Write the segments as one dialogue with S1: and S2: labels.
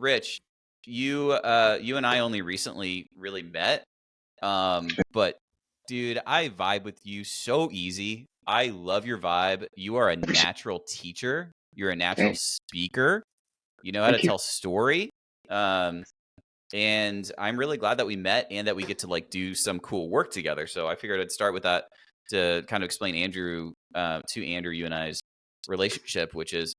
S1: Rich, you and I only recently really met. But dude, I vibe with you so easy. I love your vibe. You are a natural teacher. You're a natural
S2: Thank,
S1: speaker. You know how to
S2: thank you.
S1: tell story. Um, and I'm really glad that we met and that we get to like do some cool work together. So I figured I'd start with that to kind of explain to Andrew, you and I's relationship, which is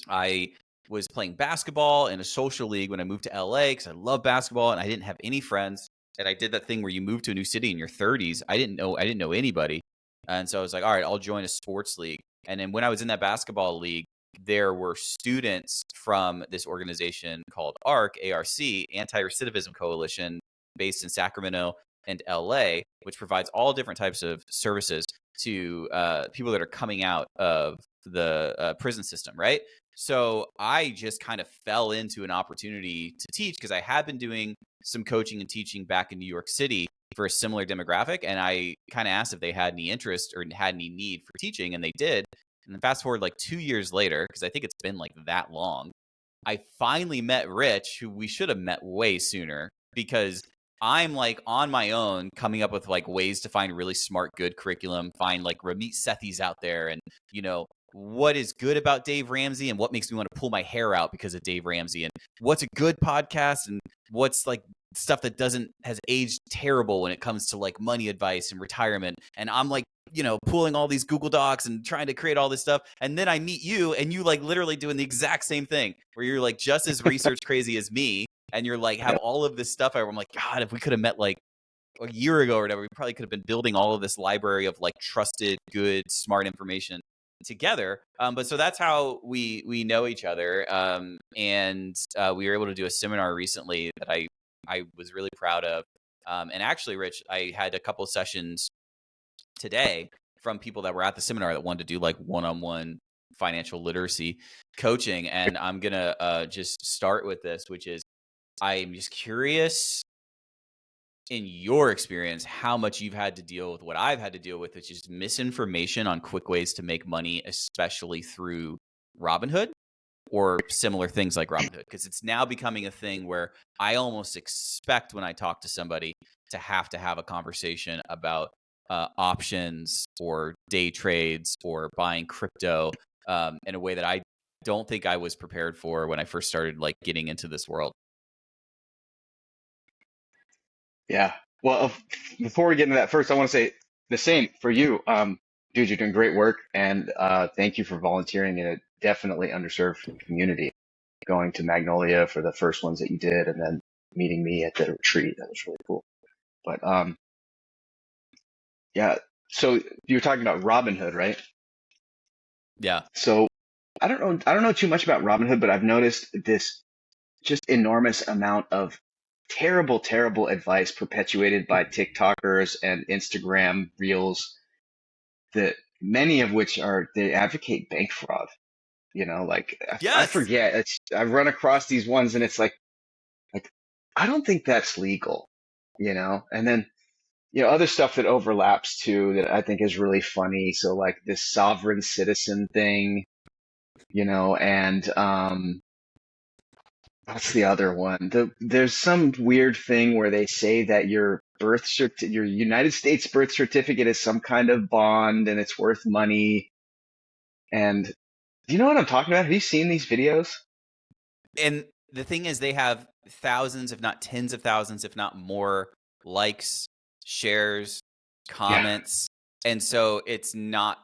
S1: I was playing basketball in a social league when I moved to LA because I love basketball and I didn't have any friends. And I did that thing where you move to a new city in your 30s. I didn't know anybody. And so I was like, all right, I'll join a sports league. And then when I was in that basketball league, there were students from this organization called ARC, Anti-Recidivism Coalition, based in Sacramento and LA, which provides all different types of services to people that are coming out of the prison system, right? So I just kind of fell into an opportunity to teach because I had been doing some coaching and teaching back in New York City for a similar demographic. And I kind of asked if they had any interest or had any need for teaching, and they did. And then fast forward like 2 years later, because I think it's been like that long, I finally met Rich, who we should have met way sooner because I'm like on my own coming up with like ways to find really smart, good curriculum, find like Ramit Sethi's out there and, you know, what is good about Dave Ramsey and what makes me want to pull my hair out because of Dave Ramsey and what's a good podcast and what's like stuff that has aged terrible when it comes to like money advice and retirement. And I'm like, you know, pulling all these Google Docs and trying to create all this stuff. And then I meet you and you like literally doing the exact same thing where you're like just as research crazy as me. And you're like, have all of this stuff. I'm like, God, if we could have met like a year ago or whatever, we probably could have been building all of this library of like trusted, good, smart information together. But so that's how we know each other. And we were able to do a seminar recently that I was really proud of. And actually, Rich, I had a couple of sessions today from people that were at the seminar that wanted to do like one-on-one financial literacy coaching. And I'm going to just start with this, which is I'm just curious in your experience, how much you've had to deal with what I've had to deal with, which is misinformation on quick ways to make money, especially through Robinhood or similar things like Robinhood, because it's now becoming a thing where I almost expect when I talk to somebody to have a conversation about options or day trades or buying crypto in a way that I don't think I was prepared for when I first started like getting into this world.
S2: Yeah. Well, before we get into that, first, I want to say the same for you. Dude, you're doing great work, and thank you for volunteering in a definitely underserved community. Going to Magnolia for the first ones that you did, and then meeting me at the retreat. That was really cool. But yeah. So you were talking about Robinhood, right?
S1: Yeah.
S2: So I don't know too much about Robinhood, but I've noticed this just enormous amount of terrible, terrible advice perpetuated by TikTokers and Instagram reels that many of which they advocate bank fraud. You know, like I
S1: Yes.
S2: forget, I've run across these ones and it's like, I don't think that's legal, you know? And then, other stuff that overlaps too that I think is really funny. So like this sovereign citizen thing, and, what's the other one? There's some weird thing where they say that your your United States birth certificate is some kind of bond and it's worth money. And do you know what I'm talking about? Have you seen these videos?
S1: And the thing is, they have thousands, if not tens of thousands, if not more likes, shares,
S2: Yeah,
S1: comments. And so it's not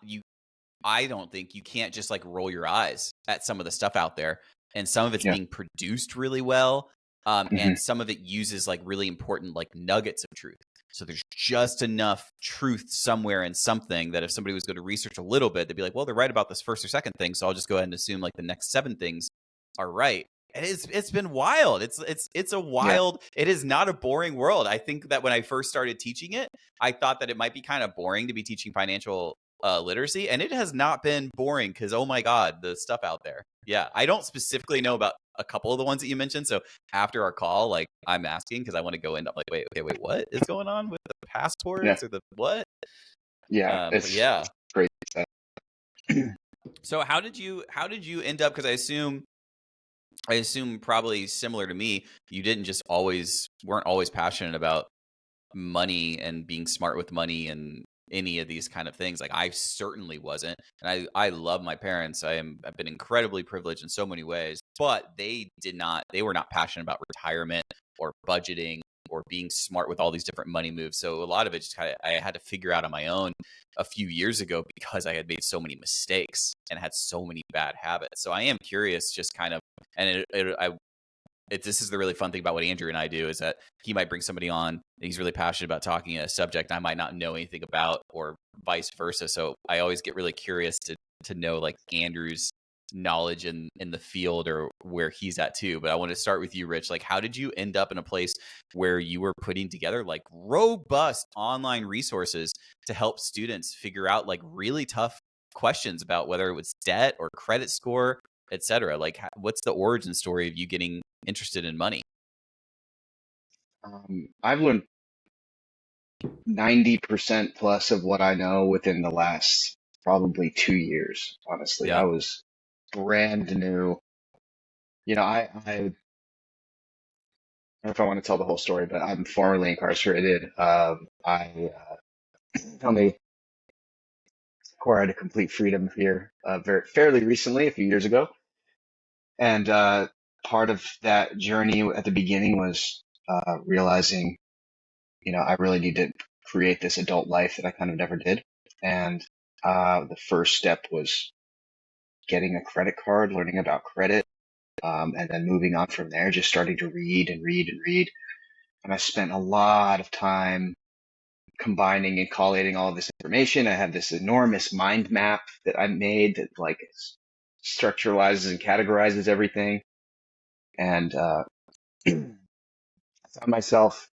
S1: I don't think you can't just like roll your eyes at some of the stuff out there. And some of it's
S2: yeah.
S1: being produced really well.
S2: Hmm.
S1: And some of it uses like really important like nuggets of truth. So there's just enough truth somewhere in something that if somebody was going to research a little bit, they'd be like, well, they're right about this first or second thing. So I'll just go ahead and assume like the next 7 things are right. And it's been wild. It's a
S2: Yeah,
S1: wild. It is not a boring world. I think that when I first started teaching it, I thought that it might be kind of boring to be teaching financial literacy, and it has not been boring because oh my god, the stuff out there. Yeah, I don't specifically know about a couple of the ones that you mentioned. So after our call, like I'm asking because I want to go into like, wait, what is going on with the
S2: yeah,
S1: passports or the what?
S2: yeah.
S1: But
S2: It's
S1: yeah.
S2: crazy stuff.
S1: So how did you end up? Because I assume I assume probably similar to me, you didn't just always weren't always passionate about money and being smart with money and any of these kind of things. Like I certainly wasn't. And I love my parents. I've been incredibly privileged in so many ways, but they were not passionate about retirement or budgeting or being smart with all these different money moves. So a lot of it just kind of I had to figure out on my own a few years ago because I had made so many mistakes and had so many bad habits. So I am curious, just kind of, and this is the really fun thing about what Andrew and I do is that he might bring somebody on and he's really passionate about talking a subject I might not know anything about, or vice versa. So I always get really curious to know like Andrew's knowledge in the field or where he's at too. But I want to start with you, Rich. Like, how did you end up in a place where you were putting together like robust online resources to help students figure out like really tough questions about whether it was debt or credit score, etc.? Like, what's the origin story of you getting interested in money?
S2: I've learned 90% plus of what I know within the last probably 2 years, honestly. I
S1: Yeah.
S2: was brand new. I don't know if I want to tell the whole story, but I'm formerly incarcerated. I only acquired a complete freedom here very fairly recently, a few years ago, and part of that journey at the beginning was realizing, I really need to create this adult life that I kind of never did, and the first step was getting a credit card, learning about credit, and then moving on from there, just starting to read and read and read. And I spent a lot of time combining and collating all of this information. I have this enormous mind map that I made that like structuralizes and categorizes everything. And I found myself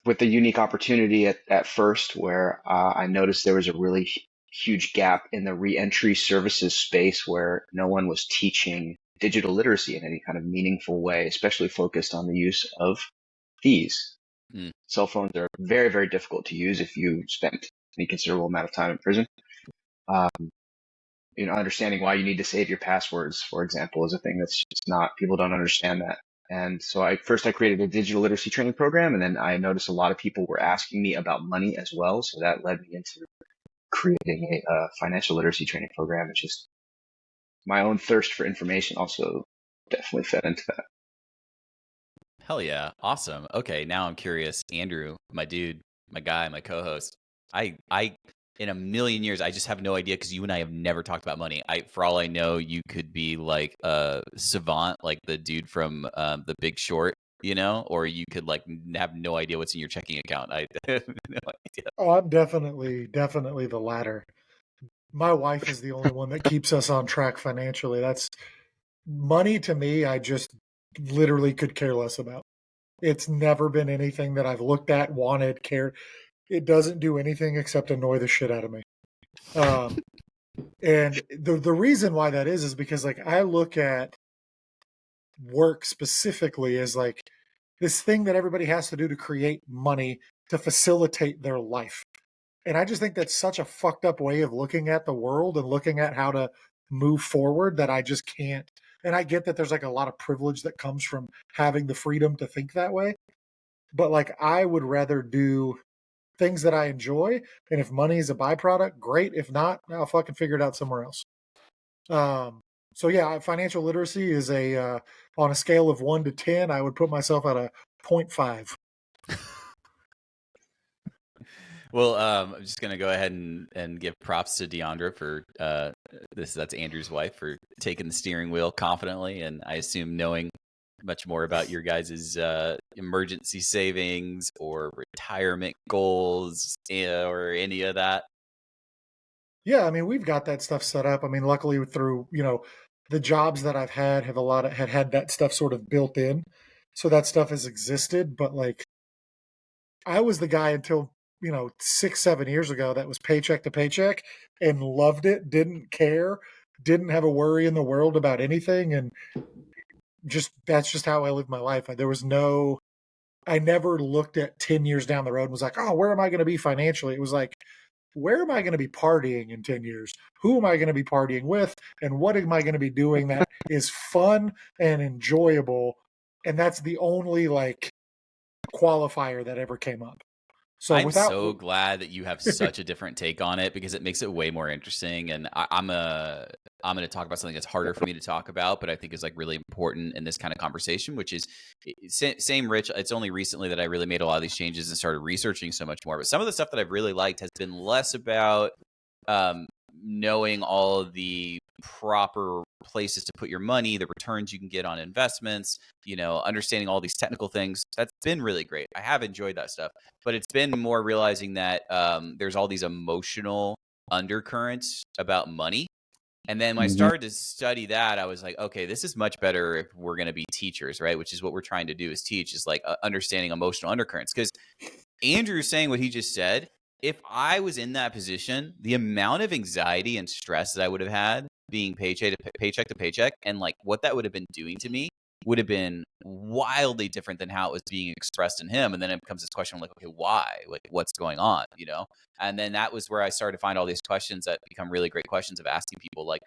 S2: with a unique opportunity at first where I noticed there was a really huge gap in the reentry services space where no one was teaching digital literacy in any kind of meaningful way, especially focused on the use of these.
S1: Mm.
S2: Cell phones are very, very difficult to use if you spent any considerable amount of time in prison. Um, understanding why you need to save your passwords, for example, is a thing that's just not, people don't understand that. And so I created a digital literacy training program, and then I noticed a lot of people were asking me about money as well. So that led me into creating a financial literacy training program. It's just my own thirst for information also definitely fed into that.
S1: Hell yeah. Awesome. Okay, now I'm curious. Andrew, my dude, my guy, my co-host. I in a million years, I just have no idea because you and I have never talked about money. For all I know, you could be like a savant, like the dude from The Big Short, or you could like have no idea what's in your checking account. I have no idea.
S3: Oh, I'm definitely the latter. My wife is the only one that keeps us on track financially. That's money to me, I just literally could care less about. It's never been anything that I've looked at, wanted, cared. It doesn't do anything except annoy the shit out of me. Um, and the reason why that is because like I look at work specifically as like this thing that everybody has to do to create money to facilitate their life. And I just think that's such a fucked up way of looking at the world and looking at how to move forward that I just can't. And I get that there's like a lot of privilege that comes from having the freedom to think that way. But like, I would rather do things that I enjoy. And if money is a byproduct, great. If not, I'll fucking figure it out somewhere else. Um, so yeah, financial literacy is on a scale of 1 to 10, I would put myself at a 0.5.
S1: Well, I'm just gonna go ahead and give props to Deandra for that's Andrew's wife, for taking the steering wheel confidently, and I assume knowing much more about your guys' emergency savings or retirement goals, or any of that.
S3: Yeah, I mean, we've got that stuff set up. I mean, luckily through, the jobs that I've had have had that stuff sort of built in. So that stuff has existed, but like I was the guy until, 6, 7 years ago that was paycheck to paycheck and loved it, didn't care, didn't have a worry in the world about anything. And that's just how I lived my life. I never looked at 10 years down the road and was like, oh, where am I going to be financially? It was like, where am I going to be partying in 10 years? Who am I going to be partying with? And what am I going to be doing that is fun and enjoyable? And that's the only like qualifier that ever came up. So
S1: I'm
S3: without
S1: so glad that you have such a different take on it, because it makes it way more interesting. And I'm going to talk about something that's harder for me to talk about, but I think is like really important in this kind of conversation, which is same Rich. It's only recently that I really made a lot of these changes and started researching so much more. But some of the stuff that I've really liked has been less about um, knowing all of the proper places to put your money, the returns you can get on investments, understanding all these technical things. That's been really great. I have enjoyed that stuff, but it's been more realizing that there's all these emotional undercurrents about money. And then when I started to study that, I was like, okay, this is much better if we're going to be teachers, right? Which is what we're trying to do, is teach, is like understanding emotional undercurrents. Because Andrew saying what he just said, if I was in that position, the amount of anxiety and stress that I would have had being paycheck to paycheck, and like what that would have been doing to me would have been wildly different than how it was being expressed in him. And then it becomes this question like, okay, why? Like, what's going on? And then that was where I started to find all these questions that become really great questions of asking people, like,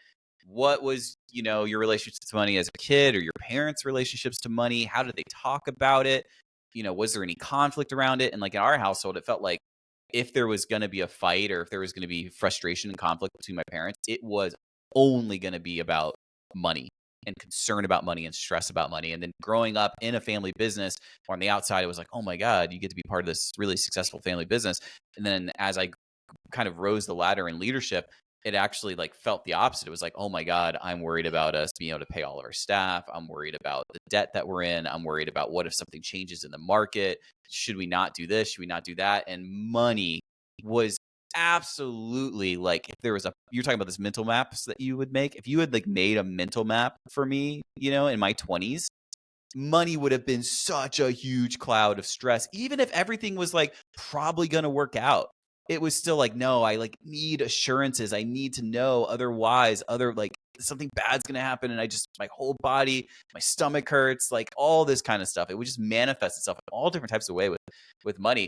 S1: what was, your relationship to money as a kid, or your parents' relationships to money? How did they talk about it? Was there any conflict around it? And like in our household, it felt like if there was going to be a fight, or if there was going to be frustration and conflict between my parents, it was only going to be about money and concern about money and stress about money. And then growing up in a family business, or on the outside, it was like, oh my God, you get to be part of this really successful family business. And then as I kind of rose the ladder in leadership, it actually like felt the opposite. It was like, oh my God, I'm worried about us being able to pay all of our staff. I'm worried about the debt that we're in. I'm worried about what if something changes in the market? Should we not do this? Should we not do that? And money was absolutely like, if there was you're talking about this mental maps that you would make. If you had like made a mental map for me, in my 20s, money would have been such a huge cloud of stress. Even if everything was like probably going to work out, it was still like, no, I like need assurances. I need to know, otherwise like something bad's going to happen. And my whole body, my stomach hurts, like all this kind of stuff. It would just manifest itself in all different types of way with money.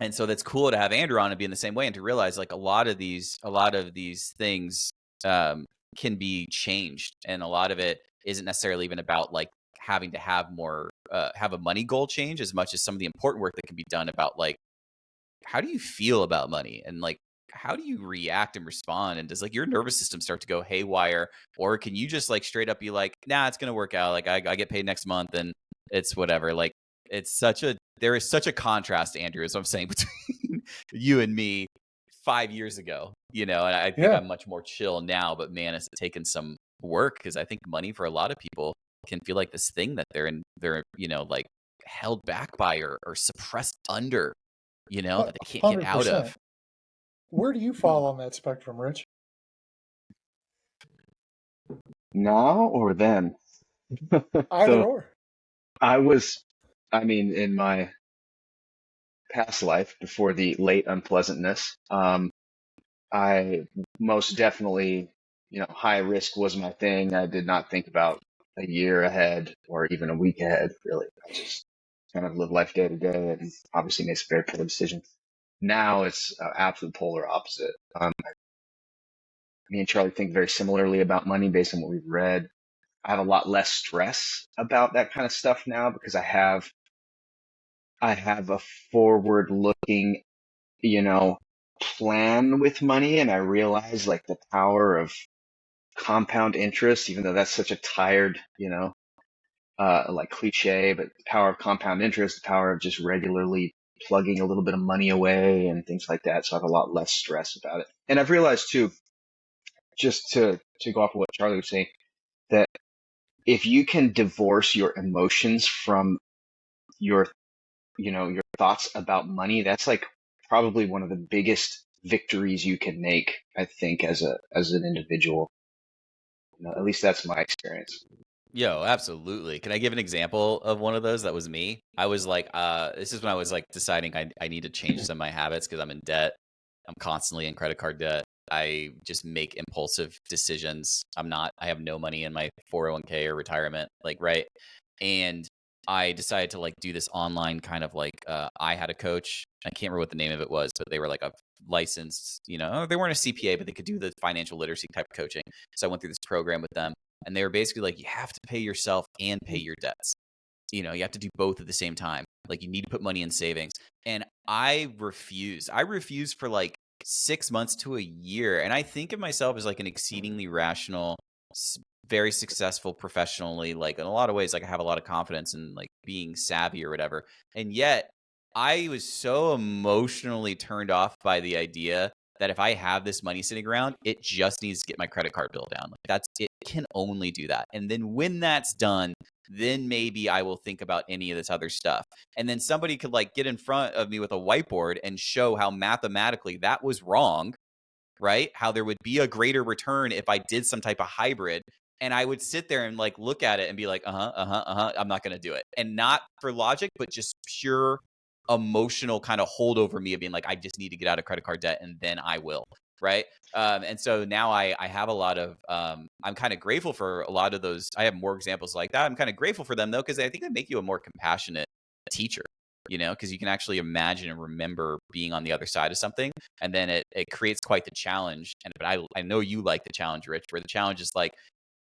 S1: And so that's cool to have Andrew on and be in the same way, and to realize like a lot of these things can be changed. And a lot of it isn't necessarily even about like having to have more, have a money goal change, as much as some of the important work that can be done about like, how do you feel about money, and like, how do you react and respond? And does like your nervous system start to go haywire, or can you just like straight up be like, nah, it's going to work out. Like I get paid next month and it's whatever. Like there is such a contrast, Andrew, is what I'm saying, between you and me 5 years ago, and I think I'm much more chill now, but man, it's taken some work, because I think money for a lot of people can feel like this thing that they're like held back by, or suppressed under, that they can't get out
S3: 100%.
S1: of.
S3: Where do you fall on that spectrum, Rich?
S2: Now or then?
S3: Either
S2: So
S3: or.
S2: in my past life before the late unpleasantness, I most definitely, high risk was my thing. I did not think about a year ahead or even a week ahead, really. I just kind of live life day to day, and obviously made some very poor decisions. Now it's absolute polar opposite. Me and Charlie think very similarly about money based on what we've read. I have a lot less stress about that kind of stuff now, because I have a forward looking, plan with money, and I realize like the power of compound interest, even though that's such a tired, like cliche, but the power of compound interest, the power of just regularly plugging a little bit of money away and things like that. So I have a lot less stress about it. And I've realized too, just to go off of what Charlie was saying, that if you can divorce your emotions from your, your thoughts about money, that's like probably one of the biggest victories you can make, I think, as an individual. At least that's my experience.
S1: Yo, absolutely. Can I give an example of one of those? That was me. I was like, this is when I was like deciding I need to change some of my habits, because I'm in debt. I'm constantly in credit card debt. I just make impulsive decisions. I have no money in my 401k or retirement, like, right. And I decided to like do this online kind of like I had a coach. I can't remember what the name of it was, but they were like a licensed, they weren't a CPA, but they could do the financial literacy type of coaching. So I went through this program with them, and they were basically like, you have to pay yourself and pay your debts. You have to do both at the same time. Like, you need to put money in savings. And I refused for like 6 months to a year. And I think of myself as like an exceedingly rational, very successful professionally. Like, in a lot of ways, like I have a lot of confidence in like being savvy or whatever. And yet I was so emotionally turned off by the idea that if I have this money sitting around, it just needs to get my credit card bill down. Like, it can only do that. And then when that's done, then maybe I will think about any of this other stuff. And then somebody could like get in front of me with a whiteboard and show how mathematically that was wrong, right? How there would be a greater return if I did some type of hybrid. And I would sit there and like look at it and be like, I'm not going to do it. And not for logic, but just pure emotional kind of hold over me of being like, I just need to get out of credit card debt and then I will. Right. And so now I have a lot of, I'm kind of grateful for a lot of those. I have more examples like that. I'm kind of grateful for them though, because I think they make you a more compassionate teacher, because you can actually imagine and remember being on the other side of something. And then it creates quite the challenge. But I know you like the challenge, Rich, where the challenge is like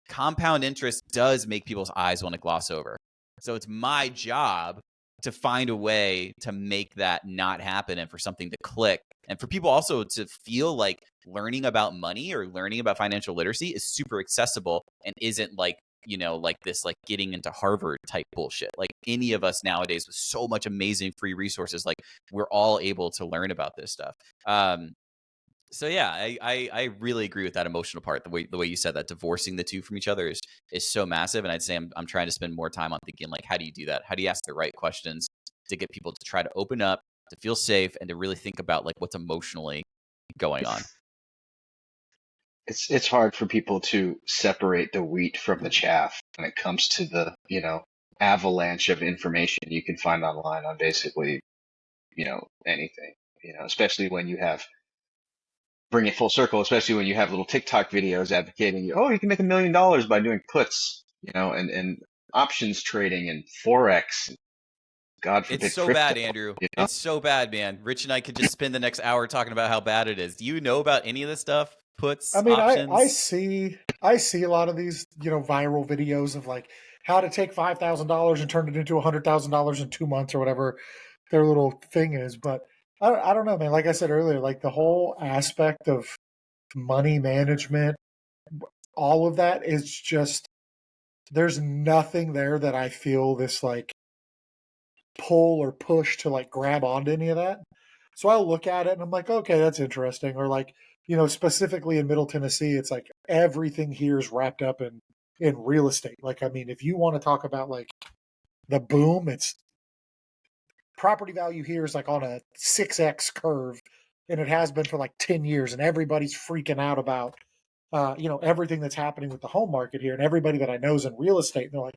S1: compound interest does make people's eyes want to gloss over. So it's my job to find a way to make that not happen and for something to click. And for people also to feel like learning about money or learning about financial literacy is super accessible and isn't like, like this, like getting into Harvard type bullshit. Like any of us nowadays with so much amazing free resources, like we're all able to learn about this stuff. So yeah, I really agree with that emotional part. The way you said that, divorcing the two from each other is so massive. And I'd say I'm trying to spend more time on thinking like, how do you do that? How do you ask the right questions to get people to try to open up, to feel safe, and to really think about like what's emotionally going on?
S2: It's hard for people to separate the wheat from the chaff when it comes to the, avalanche of information you can find online on basically, anything, especially when you have bring it full circle, especially when you have little TikTok videos advocating, oh, you can make $1 million by doing puts, and options trading and Forex, God forbid,
S1: It's so
S2: crypto.
S1: bad, Andrew. It's so bad, man. Rich and I could just spend the next hour talking about how bad it is. Do you know about any of this stuff? Puts,
S3: I mean,
S1: options?
S3: I see a lot of these, viral videos of like how to take $5,000 and turn it into $100,000 in 2 months or whatever their little thing is. But I don't know, man. Like I said earlier, like the whole aspect of money management, all of that is just, there's nothing there that I feel this like pull or push to like grab onto any of that. So I'll look at it and I'm like, okay, that's interesting. Or like, specifically in Middle Tennessee, it's like everything here is wrapped up in real estate. Like, I mean, if you want to talk about like the boom, it's property value here is like on a 6x curve, and it has been for like 10 years, and everybody's freaking out about everything that's happening with the home market here, and everybody that I know is in real estate. And they're like,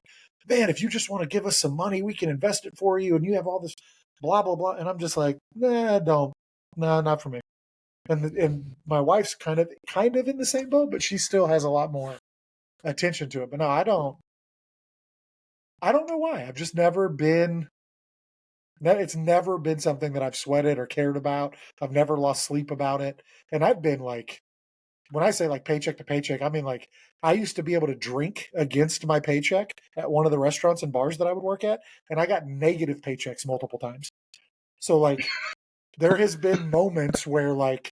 S3: man, if you just want to give us some money, we can invest it for you, and you have all this blah blah blah. And I'm just like, nah, don't, no, not for me. And my wife's kind of in the same boat, but she still has a lot more attention to it. But no, I don't know why. I've just never been. It's never been something that I've sweated or cared about. I've never lost sleep about it, and I've been like, when I say like paycheck to paycheck, I mean like I used to be able to drink against my paycheck at one of the restaurants and bars that I would work at, and I got negative paychecks multiple times. So like there has been moments where like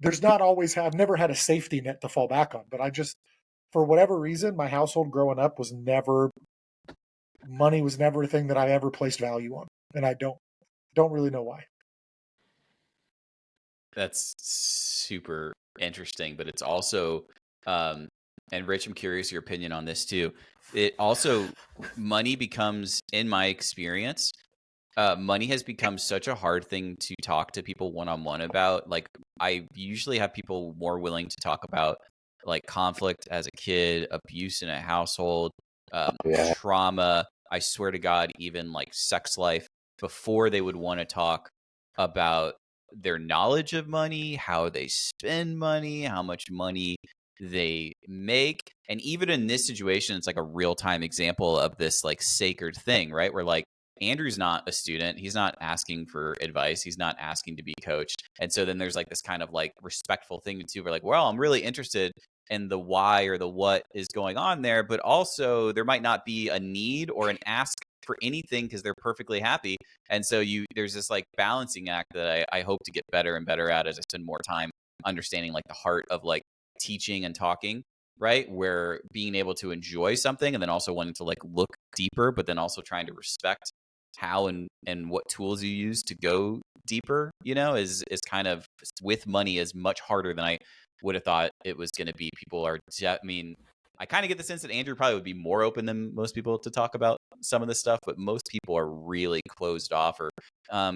S3: there's not always I've never had a safety net to fall back on, but I just, for whatever reason, my household growing up was never, money was never a thing that I ever placed value on, and I don't really know why.
S1: That's super interesting, but it's also, and Rich, I'm curious your opinion on this too. It also, money becomes, in my experience, money has become such a hard thing to talk to people one-on-one about. Like, I usually have people more willing to talk about like conflict as a kid, abuse in a household, trauma. I swear to God, even like sex life, before they would want to talk about their knowledge of money, how they spend money, how much money they make. And even in this situation, it's like a real-time example of this like sacred thing, right? Where like Andrew's not a student, he's not asking for advice, he's not asking to be coached. And so then there's like this kind of like respectful thing too, where like, well, I'm really interested in the why or the what is going on there, but also there might not be a need or an ask for anything because they're perfectly happy. And so there's this like balancing act that I hope to get better and better at as I spend more time understanding like the heart of like teaching and talking, right? Where being able to enjoy something and then also wanting to like look deeper, but then also trying to respect how and what tools you use to go deeper, is kind of, with money, is much harder than I would have thought it was going to be. People are, I mean, I kind of get the sense that Andrew probably would be more open than most people to talk about some of this stuff, but most people are really closed off or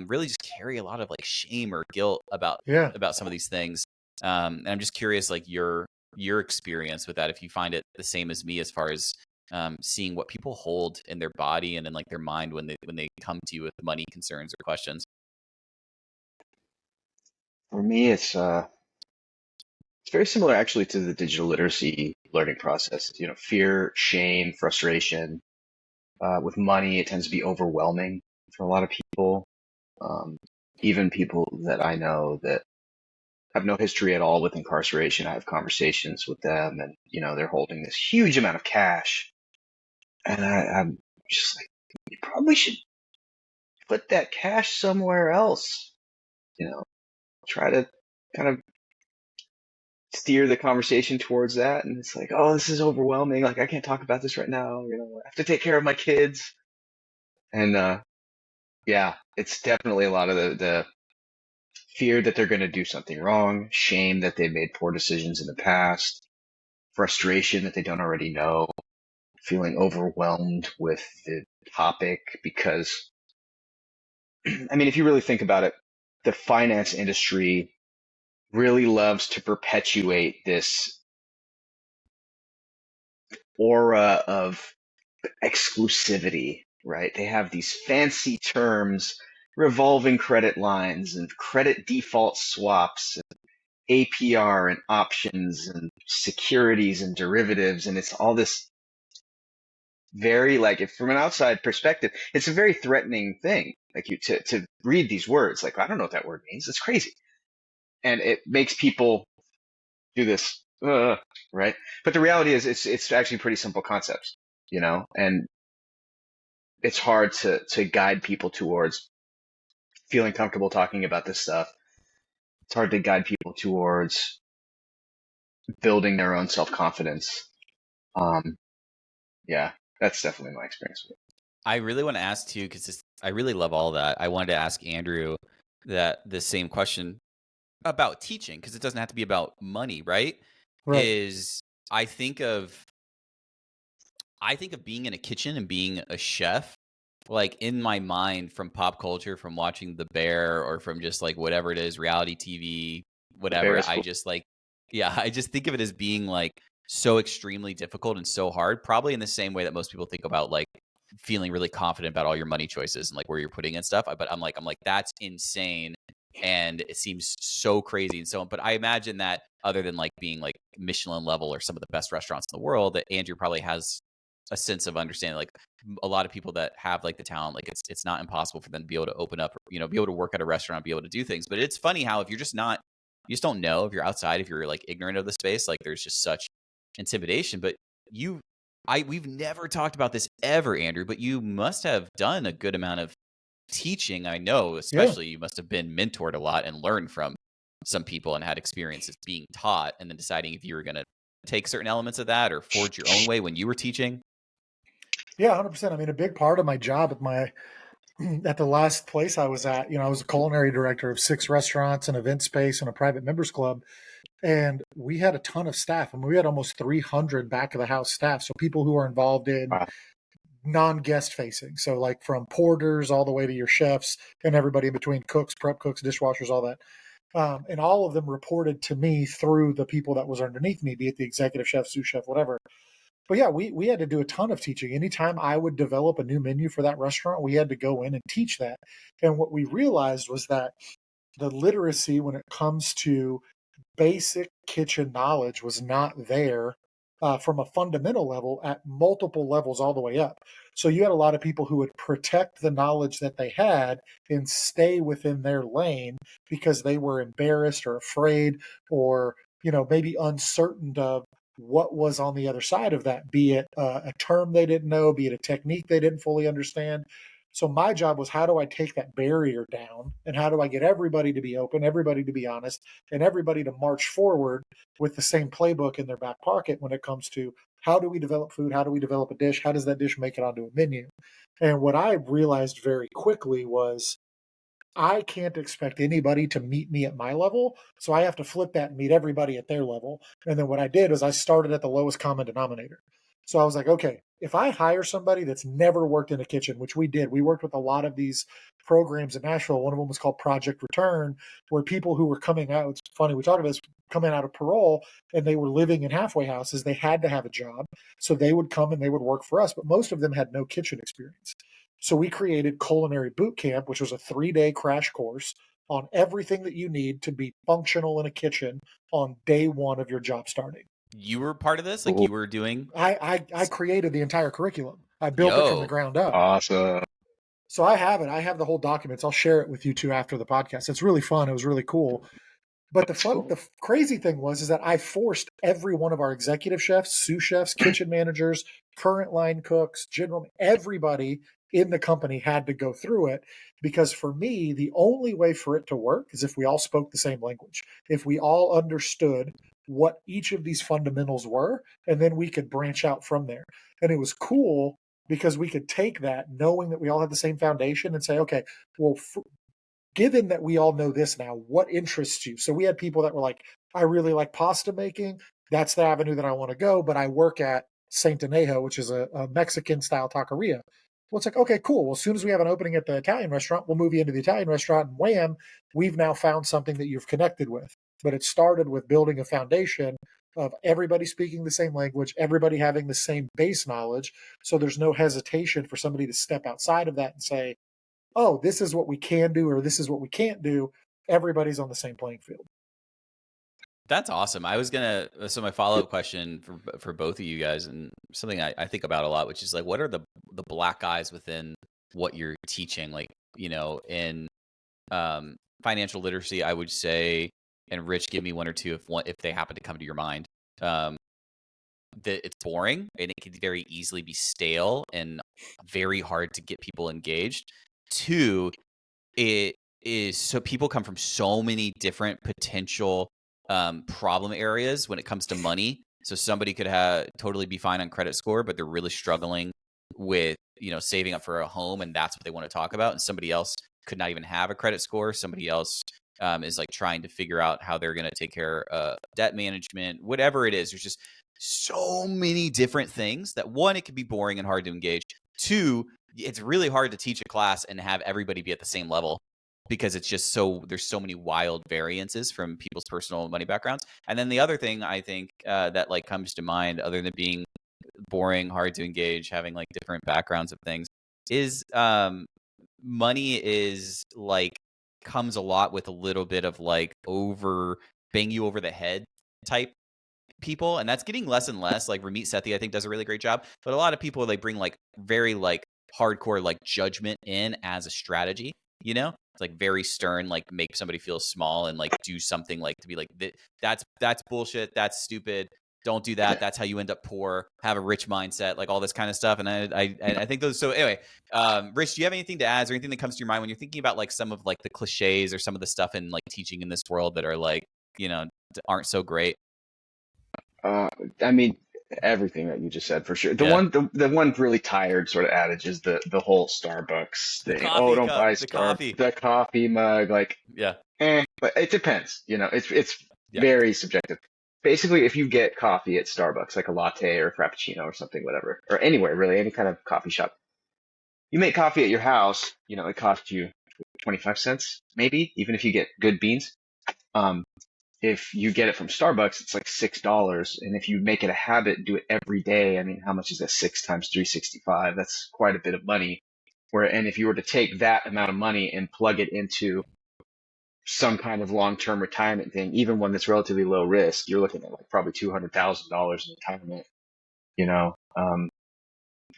S1: really just carry a lot of like shame or guilt about some of these things. And I'm just curious, like your experience with that, if you find it the same as me as far as seeing what people hold in their body and in like their mind when they come to you with money concerns or questions.
S2: For me, it's very similar actually to the digital literacy learning process. Fear, shame, frustration. With money, it tends to be overwhelming for a lot of people. Even people that I know that have no history at all with incarceration, I have conversations with them, and they're holding this huge amount of cash, and I'm just like, you probably should put that cash somewhere else. Try to kind of steer the conversation towards that, and it's like, oh, this is overwhelming. Like, I can't talk about this right now. I have to take care of my kids, and yeah, it's definitely a lot of the fear that they're going to do something wrong, shame that they made poor decisions in the past, frustration that they don't already know, feeling overwhelmed with the topic because, I mean, if you really think about it, the finance industry really loves to perpetuate this aura of exclusivity, right? They have these fancy terms, revolving credit lines and credit default swaps, and APR and options and securities and derivatives. And it's all this very, like, if from an outside perspective, it's a very threatening thing. Like, to read these words, like, I don't know what that word means. It's crazy. And it makes people do this, right? But the reality is it's actually pretty simple concepts, and it's hard to guide people towards feeling comfortable talking about this stuff. It's hard to guide people towards building their own self-confidence. Yeah, that's definitely my experience with it.
S1: I really want to ask too, because I really love all that. I wanted to ask Andrew the same question about teaching, because it doesn't have to be about money, right? Is I think of being in a kitchen and being a chef, like in my mind, from pop culture, from watching The Bear or from just like whatever it is, reality TV, whatever. I just like, yeah, I just think of it as being like so extremely difficult and so hard, probably in the same way that most people think about like feeling really confident about all your money choices and like where you're putting in stuff. But I'm like, that's insane. And it seems so crazy and so on. But I imagine that other than like being like Michelin level or some of the best restaurants in the world, that Andrew probably has a sense of understanding. Like a lot of people that have like the talent, like it's not impossible for them to be able to open up, be able to work at a restaurant, be able to do things. But it's funny how if you're just not, you just don't know, if you're outside, if you're like ignorant of the space, like there's just such intimidation. But we've never talked about this ever, Andrew, but you must have done a good amount of teaching. I know, especially you must have been mentored a lot and learned from some people and had experiences being taught, and then deciding if you were going to take certain elements of that or forge your own way when you were teaching.
S3: Yeah, 100%. I mean, a big part of my job at the last place I was at, I was a culinary director of 6 restaurants, an event space, and a private members club. And we had a ton of staff. I mean, we had almost 300 back of the house staff. So people who are involved in non-guest facing. So like from porters all the way to your chefs and everybody in between, cooks, prep cooks, dishwashers, all that. And all of them reported to me through the people that was underneath me, be it the executive chef, sous chef, whatever. But yeah, we had to do a ton of teaching. Anytime I would develop a new menu for that restaurant, we had to go in and teach that. And what we realized was that the literacy when it comes to basic kitchen knowledge was not there from a fundamental level at multiple levels all the way up. So you had a lot of people who would protect the knowledge that they had and stay within their lane because they were embarrassed or afraid or, maybe uncertain of what was on the other side of that, be it a term they didn't know, be it a technique they didn't fully understand. So my job was, how do I take that barrier down and how do I get everybody to be open, everybody to be honest, and everybody to march forward with the same playbook in their back pocket when it comes to how do we develop food, how do we develop a dish, how does that dish make it onto a menu? And what I realized very quickly was I can't expect anybody to meet me at my level. So I have to flip that and meet everybody at their level. And then what I did is I started at the lowest common denominator. So I was like, okay, if I hire somebody that's never worked in a kitchen, which we did, we worked with a lot of these programs in Nashville. One of them was called Project Return, where people who were coming out, it's funny, we talk about this, coming out of parole and they were living in halfway houses. They had to have a job. So they would come and they would work for us, but most of them had no kitchen experience. So we created Culinary Boot Camp, which was a 3-day crash course on everything that you need to be functional in a kitchen on day one of your job starting.
S1: You were part of this? Like you were doing?
S3: I created the entire curriculum. I built it from the ground up.
S2: Awesome.
S3: So I have it. I have the whole documents. I'll share it with you two after the podcast. It's really fun. It was really cool. But the crazy thing was is that I forced every one of our executive chefs, sous chefs, kitchen managers, current line cooks, general, everybody in the company had to go through it because for me, the only way for it to work is if we all spoke the same language, if we all understood what each of these fundamentals were, and then we could branch out from there. And it was cool because we could take that knowing that we all had the same foundation and say, okay, well, given that we all know this now, what interests you? So we had people that were like, I really like pasta making. That's the avenue that I want to go. But I work at Saint Anejo, which is a Mexican style taqueria. Well, it's like, okay, cool. Well, as soon as we have an opening at the Italian restaurant, we'll move you into the Italian restaurant and wham, we've now found something that you've connected with. But it started with building a foundation of everybody speaking the same language, everybody having the same base knowledge. So there's no hesitation for somebody to step outside of that and say, oh, this is what we can do or this is what we can't do. Everybody's on the same playing field.
S1: That's awesome. I was so my follow-up question for both of you guys, and something I think about a lot, which is like, what are the black eyes within what you're teaching? Like, in financial literacy, I would say, and Rich, give me one or two if they happen to come to your mind. That it's boring and it can very easily be stale and very hard to get people engaged. Two, it is so people come from so many different potential problem areas when it comes to money. So somebody could totally be fine on credit score, but they're really struggling with, saving up for a home, and that's what they want to talk about. And somebody else could not even have a credit score. Somebody else is like trying to figure out how they're going to take care of debt management, whatever it is. There's just so many different things that, one, it can be boring and hard to engage. Two, it's really hard to teach a class and have everybody be at the same level because it's just there's so many wild variances from people's personal money backgrounds. And then the other thing I think that like comes to mind, other than being boring, hard to engage, having like different backgrounds of things, is money is like comes a lot with a little bit of like bang you over the head type people, and that's getting less and less. Like Ramit Sethi, I think, does a really great job, but a lot of people, they bring like very like hardcore like judgment in as a strategy. It's like very stern, like make somebody feel small and like do something like to be like, that's bullshit, that's stupid, don't do that, that's how you end up poor, have a rich mindset, like all this kind of stuff. And I think those. So anyway, Rich, do you have anything to add, or anything that comes to your mind when you're thinking about like some of like the cliches or some of the stuff in like teaching in this world that are like, aren't so great?
S2: I mean, everything that you just said for sure. The one really tired sort of adage is the whole Starbucks thing. Oh, don't buy the coffee mug. Like, but it depends. It's very subjective. Basically, if you get coffee at Starbucks, like a latte or a frappuccino or something, whatever, or anywhere really, any kind of coffee shop, you make coffee at your house. It costs you 25 cents, maybe, even if you get good beans. If you get it from Starbucks, it's like $6. And if you make it a habit and do it every day, I mean, how much is that? 6 times 365? That's quite a bit of money. And if you were to take that amount of money and plug it into some kind of long-term retirement thing, even one that's relatively low risk, you're looking at like probably $200,000 in retirement, you know,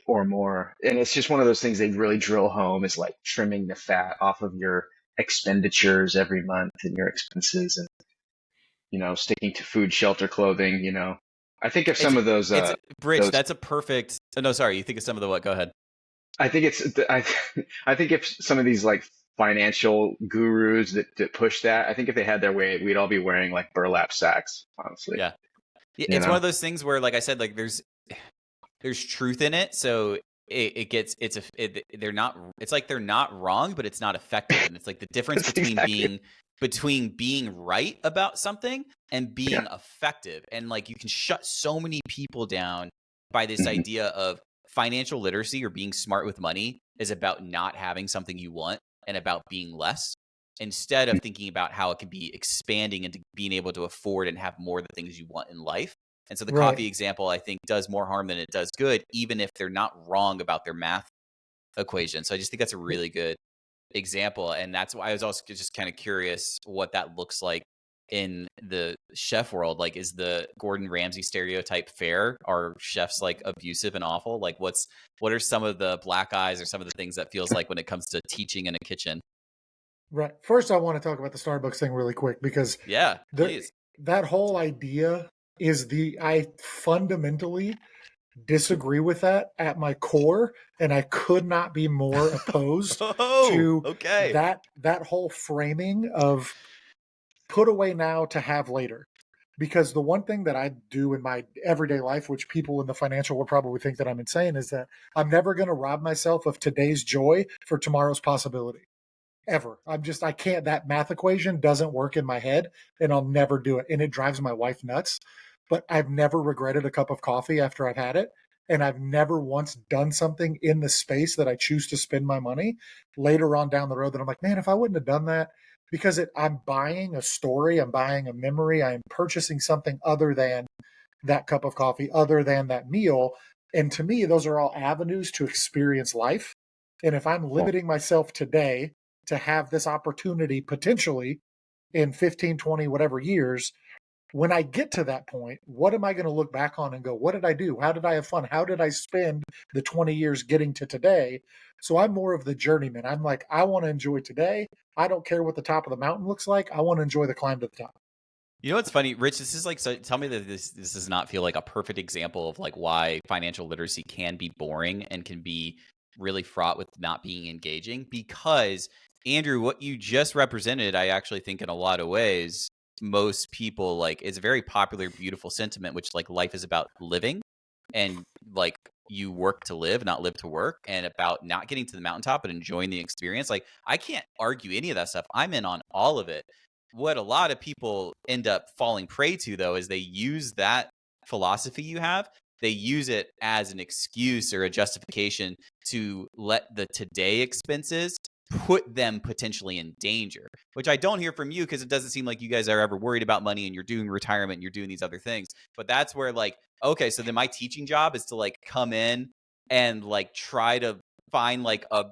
S2: or more. And it's just one of those things they really drill home is like trimming the fat off of your expenditures every month and your expenses and, sticking to food, shelter, clothing, I think if
S1: It's
S2: some of those,
S1: it's Rich.
S2: those,
S1: That's a perfect. Oh, no, sorry. You think of some of the what? Go ahead.
S2: I think I think if some of these like financial gurus that push that, I think if they had their way, we'd all be wearing like burlap sacks, honestly,
S1: Yeah.
S2: you
S1: It's one
S2: know?
S1: of those things where, like I said, like there's truth in it, so they're not. It's like they're not wrong, but it's not effective, and it's like the difference
S2: That's exactly,
S1: between being right about something and
S2: yeah.
S1: being effective. And like you can shut so many people down by this
S2: Hmm.
S1: idea of financial literacy or being smart with money is about not having something you want and about being less, instead of thinking about how it can be expanding into being able to afford and have more of the things you want in life. And so the
S3: Right.
S1: coffee example, I think, does more harm than it does good, even if they're not wrong about their math equation. So I just think that's a really good example. And that's why I was also just kind of curious what that looks like in the chef world. Like, is the Gordon Ramsay stereotype fair? Are chefs like abusive and awful? Like, what are some of the black eyes or some of the things that feels like when it comes to teaching in a kitchen?
S3: Right. First, I want to talk about the Starbucks thing really quick because
S1: Yeah,
S3: the
S1: please.
S3: that whole idea is I fundamentally disagree with that at my core, and I could not be more opposed
S1: Oh,
S3: to
S1: okay.
S3: that whole framing of put away now to have later. Because the one thing that I do in my everyday life, which people in the financial will probably think that I'm insane, is that I'm never going to rob myself of today's joy for tomorrow's possibility. Ever. I can't, that math equation doesn't work in my head and I'll never do it. And it drives my wife nuts. But I've never regretted a cup of coffee after I've had it. And I've never once done something in the space that I choose to spend my money later on down the road that I'm like, man, if I wouldn't have done that, because I'm buying a story, I'm buying a memory, I'm purchasing something other than that cup of coffee, other than that meal. And to me, those are all avenues to experience life. And if I'm
S2: Well,
S3: limiting myself today to have this opportunity potentially in 15, 20, whatever years, when I get to that point, what am I going to look back on and go, what did I do? How did I have fun? How did I spend the 20 years getting to today? So I'm more of the journeyman. I'm like, I want to enjoy today. I don't care what the top of the mountain looks like. I want to enjoy the climb to the top.
S1: You know what's funny, Rich? This is like, so tell me that this does not feel like a perfect example of like why financial literacy can be boring and can be really fraught with not being engaging. Because Andrew, what you just represented, I actually think in a lot of ways, most people like it's a very popular, beautiful sentiment, which like life is about living and like you work to live, not live to work, and about not getting to the mountaintop but enjoying the experience. Like I can't argue any of that stuff. I'm in on all of it. What a lot of people end up falling prey to, though, is they use that philosophy you have, they use it as an excuse or a justification to let the today expenses put them potentially in danger, which I don't hear from you because it doesn't seem like you guys are ever worried about money and you're doing retirement and you're doing these other things. But that's where, like, okay, so then my teaching job is to like come in and like try to find like a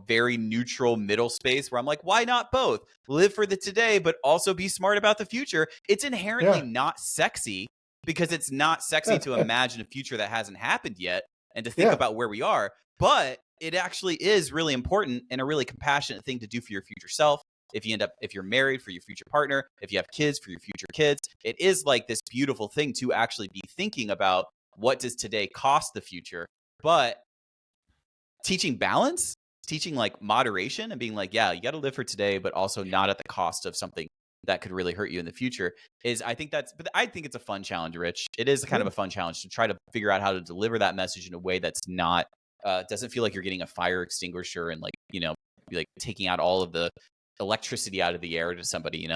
S1: very neutral middle space where I'm like, why not both? Live for the today, but also be smart about the future. It's inherently
S3: Yeah.
S1: not sexy because it's not sexy to imagine a future that hasn't happened yet and to think
S3: Yeah.
S1: about where we are. But it actually is really important and a really compassionate thing to do for your future self. If you're married, for your future partner, if you have kids, for your future kids, it is like this beautiful thing to actually be thinking about what does today cost the future. But teaching balance, teaching like moderation and being like, yeah, you got to live for today, but also not at the cost of something that could really hurt you in the future is but I think it's a fun challenge, Rich. It is kind of a fun challenge to try to figure out how to deliver that message in a way that's not, doesn't feel like you're getting a fire extinguisher and like, like taking out all of the electricity out of the air to somebody.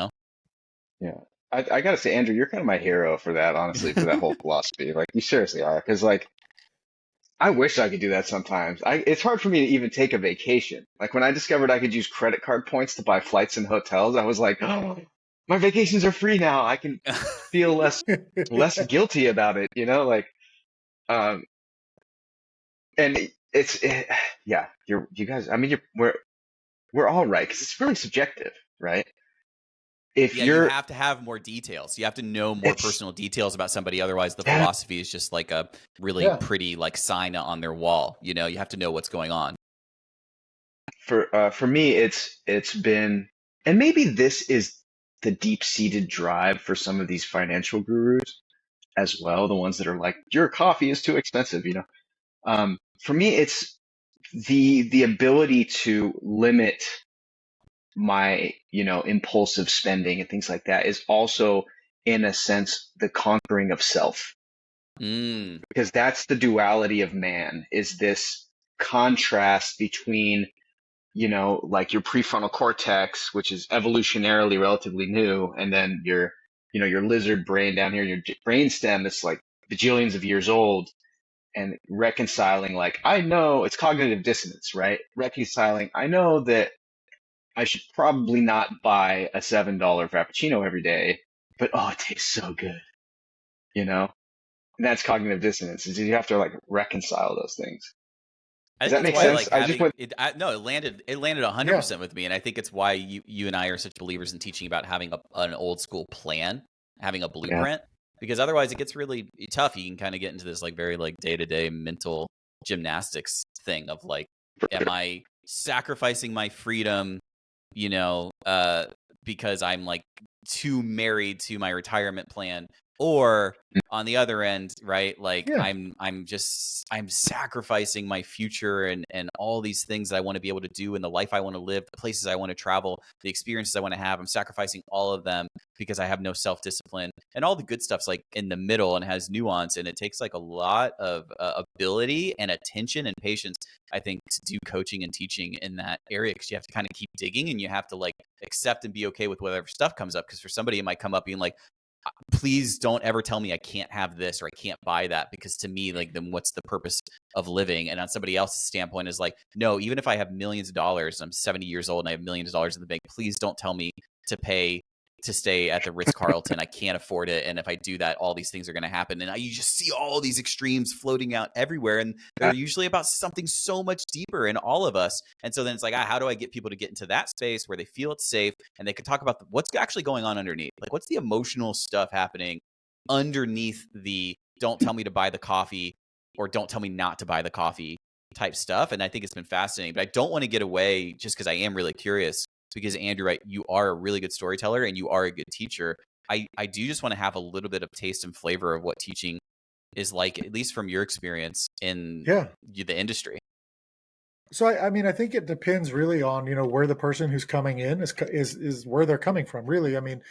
S2: yeah. I gotta say, Andrew, you're kind of my hero for that, honestly, for that whole philosophy. Like, you seriously are. Because, like, I wish I could do that sometimes. It's hard for me to even take a vacation. Like, when I discovered I could use credit card points to buy flights and hotels, I was like, oh, my vacations are free now. I can feel less guilty about it, Like, um, and yeah, you guys, I mean, we're all right because it's really subjective, right? if
S1: Yeah, you
S2: you're,
S1: have to have more details. You have to know more
S2: it's,
S1: personal details about somebody. Otherwise, the
S2: yeah,
S1: philosophy is just like a really
S3: Yeah.
S1: pretty like sign on their wall. You know, you have to know what's going on.
S2: for me, it's been, and maybe this is the deep-seated drive for some of these financial gurus as well, the ones that are like, your coffee is too expensive, you know. For me, it's the ability to limit my, impulsive spending and things like that is also, in a sense, the conquering of self,
S1: Mm.
S2: because that's the duality of man, is this contrast between, like your prefrontal cortex, which is evolutionarily relatively new, and then your lizard brain down here, your brain stem that's like bajillions of years old, and reconciling, like, I know it's cognitive dissonance, right? Reconciling, I know that I should probably not buy a $7 Frappuccino every day, but oh, it tastes so good, you know? And that's cognitive dissonance, is you have to like reconcile those things.
S1: I
S2: Does
S1: think
S2: that
S1: that's
S2: make
S1: why
S2: sense?
S1: like
S2: I just
S1: having
S2: went,
S1: it. No, it landed
S3: Yeah.
S1: 100% with me, and I think it's why you and I are such believers in teaching about having an old school plan, having a
S2: yeah,
S1: blueprint, because otherwise it gets really tough. You can kind of get into this like very like day to day mental gymnastics thing of like, am I sacrificing my freedom, you know, because I'm like too married to my retirement plan, or on the other end, right? Like
S3: Yeah.
S1: I'm sacrificing my future and all these things that I want to be able to do in the life I want to live, the places I want to travel, the experiences I want to have. I'm sacrificing all of them because I have no self-discipline, and all the good stuff's like in the middle and has nuance, and it takes like a lot of ability and attention and patience, I think, to do coaching and teaching in that area, because you have to kind of keep digging, and you have to like accept and be okay with whatever stuff comes up. Because for somebody, it might come up being like, please don't ever tell me I can't have this or I can't buy that, because to me, like, then what's the purpose of living? And on somebody else's standpoint is like, no, even if I have millions of dollars, I'm 70 years old and I have millions of dollars in the bank, please don't tell me to pay to stay at the Ritz Carlton. I can't afford it, and if I do that, all these things are going to happen. And you just see all these extremes floating out everywhere, and they're usually about something so much deeper in all of us. And so then it's like, how do I get people to get into that space where they feel it's safe and they can talk about what's actually going on underneath? Like, what's the emotional stuff happening underneath the don't tell me to buy the coffee or don't tell me not to buy the coffee type stuff? And I think it's been fascinating, but I don't want to get away, just because I am really curious, because Andrew, right, you are a really good storyteller and you are a good teacher. I do just want to have a little bit of taste and flavor of what teaching is like, at least from your experience in
S3: Yeah.
S1: the industry.
S3: So I mean, I think it depends really on, where the person who's coming in is where they're coming from. Really, I mean,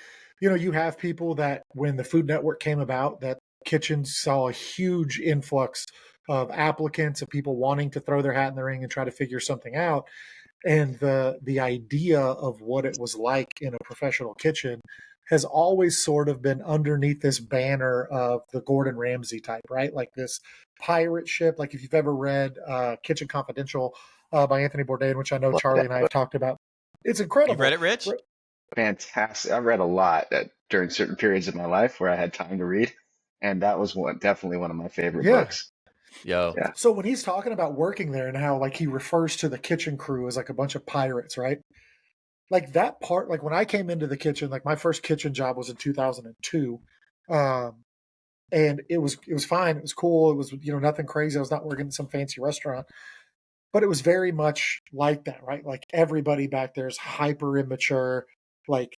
S3: you have people that when the Food Network came about, that kitchens saw a huge influx of applicants of people wanting to throw their hat in the ring and try to figure something out. And the idea of what it was like in a professional kitchen has always sort of been underneath this banner of the Gordon Ramsay type, right? Like this pirate ship. Like if you've ever read Kitchen Confidential by Anthony Bourdain, which I know
S2: love
S3: Charlie
S2: that
S3: and I have
S2: book.
S3: talked about, it's
S1: You've read
S3: incredible.
S1: it, Rich?
S2: Fantastic. I read a lot during certain periods of my life where I had time to read, and that was definitely one of my favorite
S3: Yeah.
S2: books.
S1: Yo.
S2: Yeah.
S3: So when he's talking about working there and how like he refers to the kitchen crew as like a bunch of pirates, right? Like that part, like when I came into the kitchen, like my first kitchen job was in 2002. Um, and it was fine. It was cool. It was, nothing crazy. I was not working in some fancy restaurant, but it was very much like that, right? Like everybody back there is hyper immature, like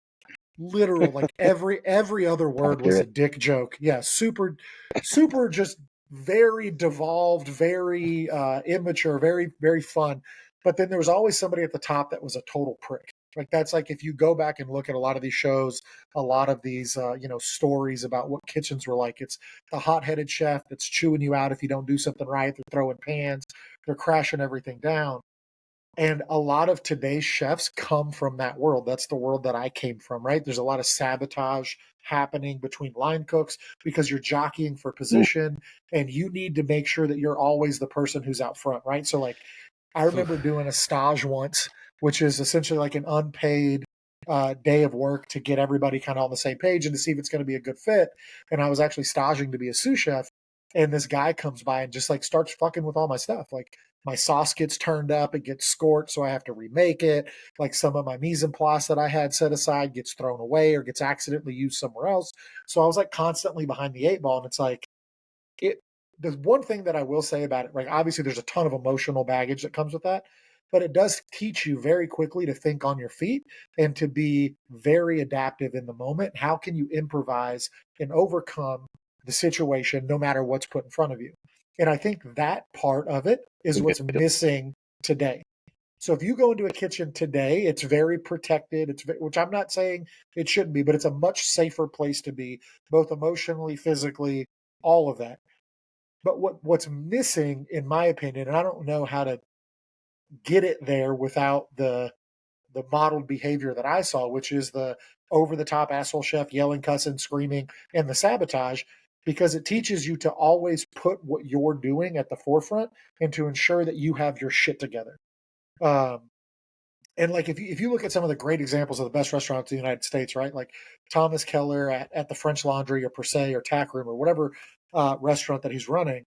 S3: literal, like every other word was a
S2: Accurate.
S3: dick joke. Yeah, super just very devolved, very immature, very very fun. But then there was always somebody at the top that was a total prick. Like that's like if you go back and look at a lot of these shows, a lot of these stories about what kitchens were like. It's the hot-headed chef that's chewing you out if you don't do something right. They're throwing pans, they're crashing everything down. And a lot of today's chefs come from that world. That's the world that I came from, right? There's a lot of sabotage happening between line cooks because you're jockeying for position and you need to make sure that you're always the person who's out front, right? So, like, I remember doing a stage once, which is essentially like an unpaid day of work to get everybody kind of on the same page and to see if it's going to be a good fit. And I was actually staging to be a sous chef. And this guy comes by and just like starts fucking with all my stuff. Like, my sauce gets turned up, it gets scorched, so I have to remake it. Like some of my mise en place that I had set aside gets thrown away or gets accidentally used somewhere else. So I was like constantly behind the eight ball. And it's like, it, the one thing that I will say about it, right? Obviously, there's a ton of emotional baggage that comes with that, but it does teach you very quickly to think on your feet and to be very adaptive in the moment. How can you improvise and overcome the situation no matter what's put in front of you? And I think that part of it is what's missing today. So if you go into a kitchen today, it's very protected. Which I'm not saying it shouldn't be, but it's a much safer place to be, both emotionally, physically, all of that. But what's missing, in my opinion, and I don't know how to get it there without the modeled behavior that I saw, which is the over the top asshole chef yelling, cussing, screaming, and the sabotage, because it teaches you to always put what you're doing at the forefront and to ensure that you have your shit together. And like if you look at some of the great examples of the best restaurants in the United States, right? Like Thomas Keller at the French Laundry or Per Se or Tack Room or whatever restaurant that he's running,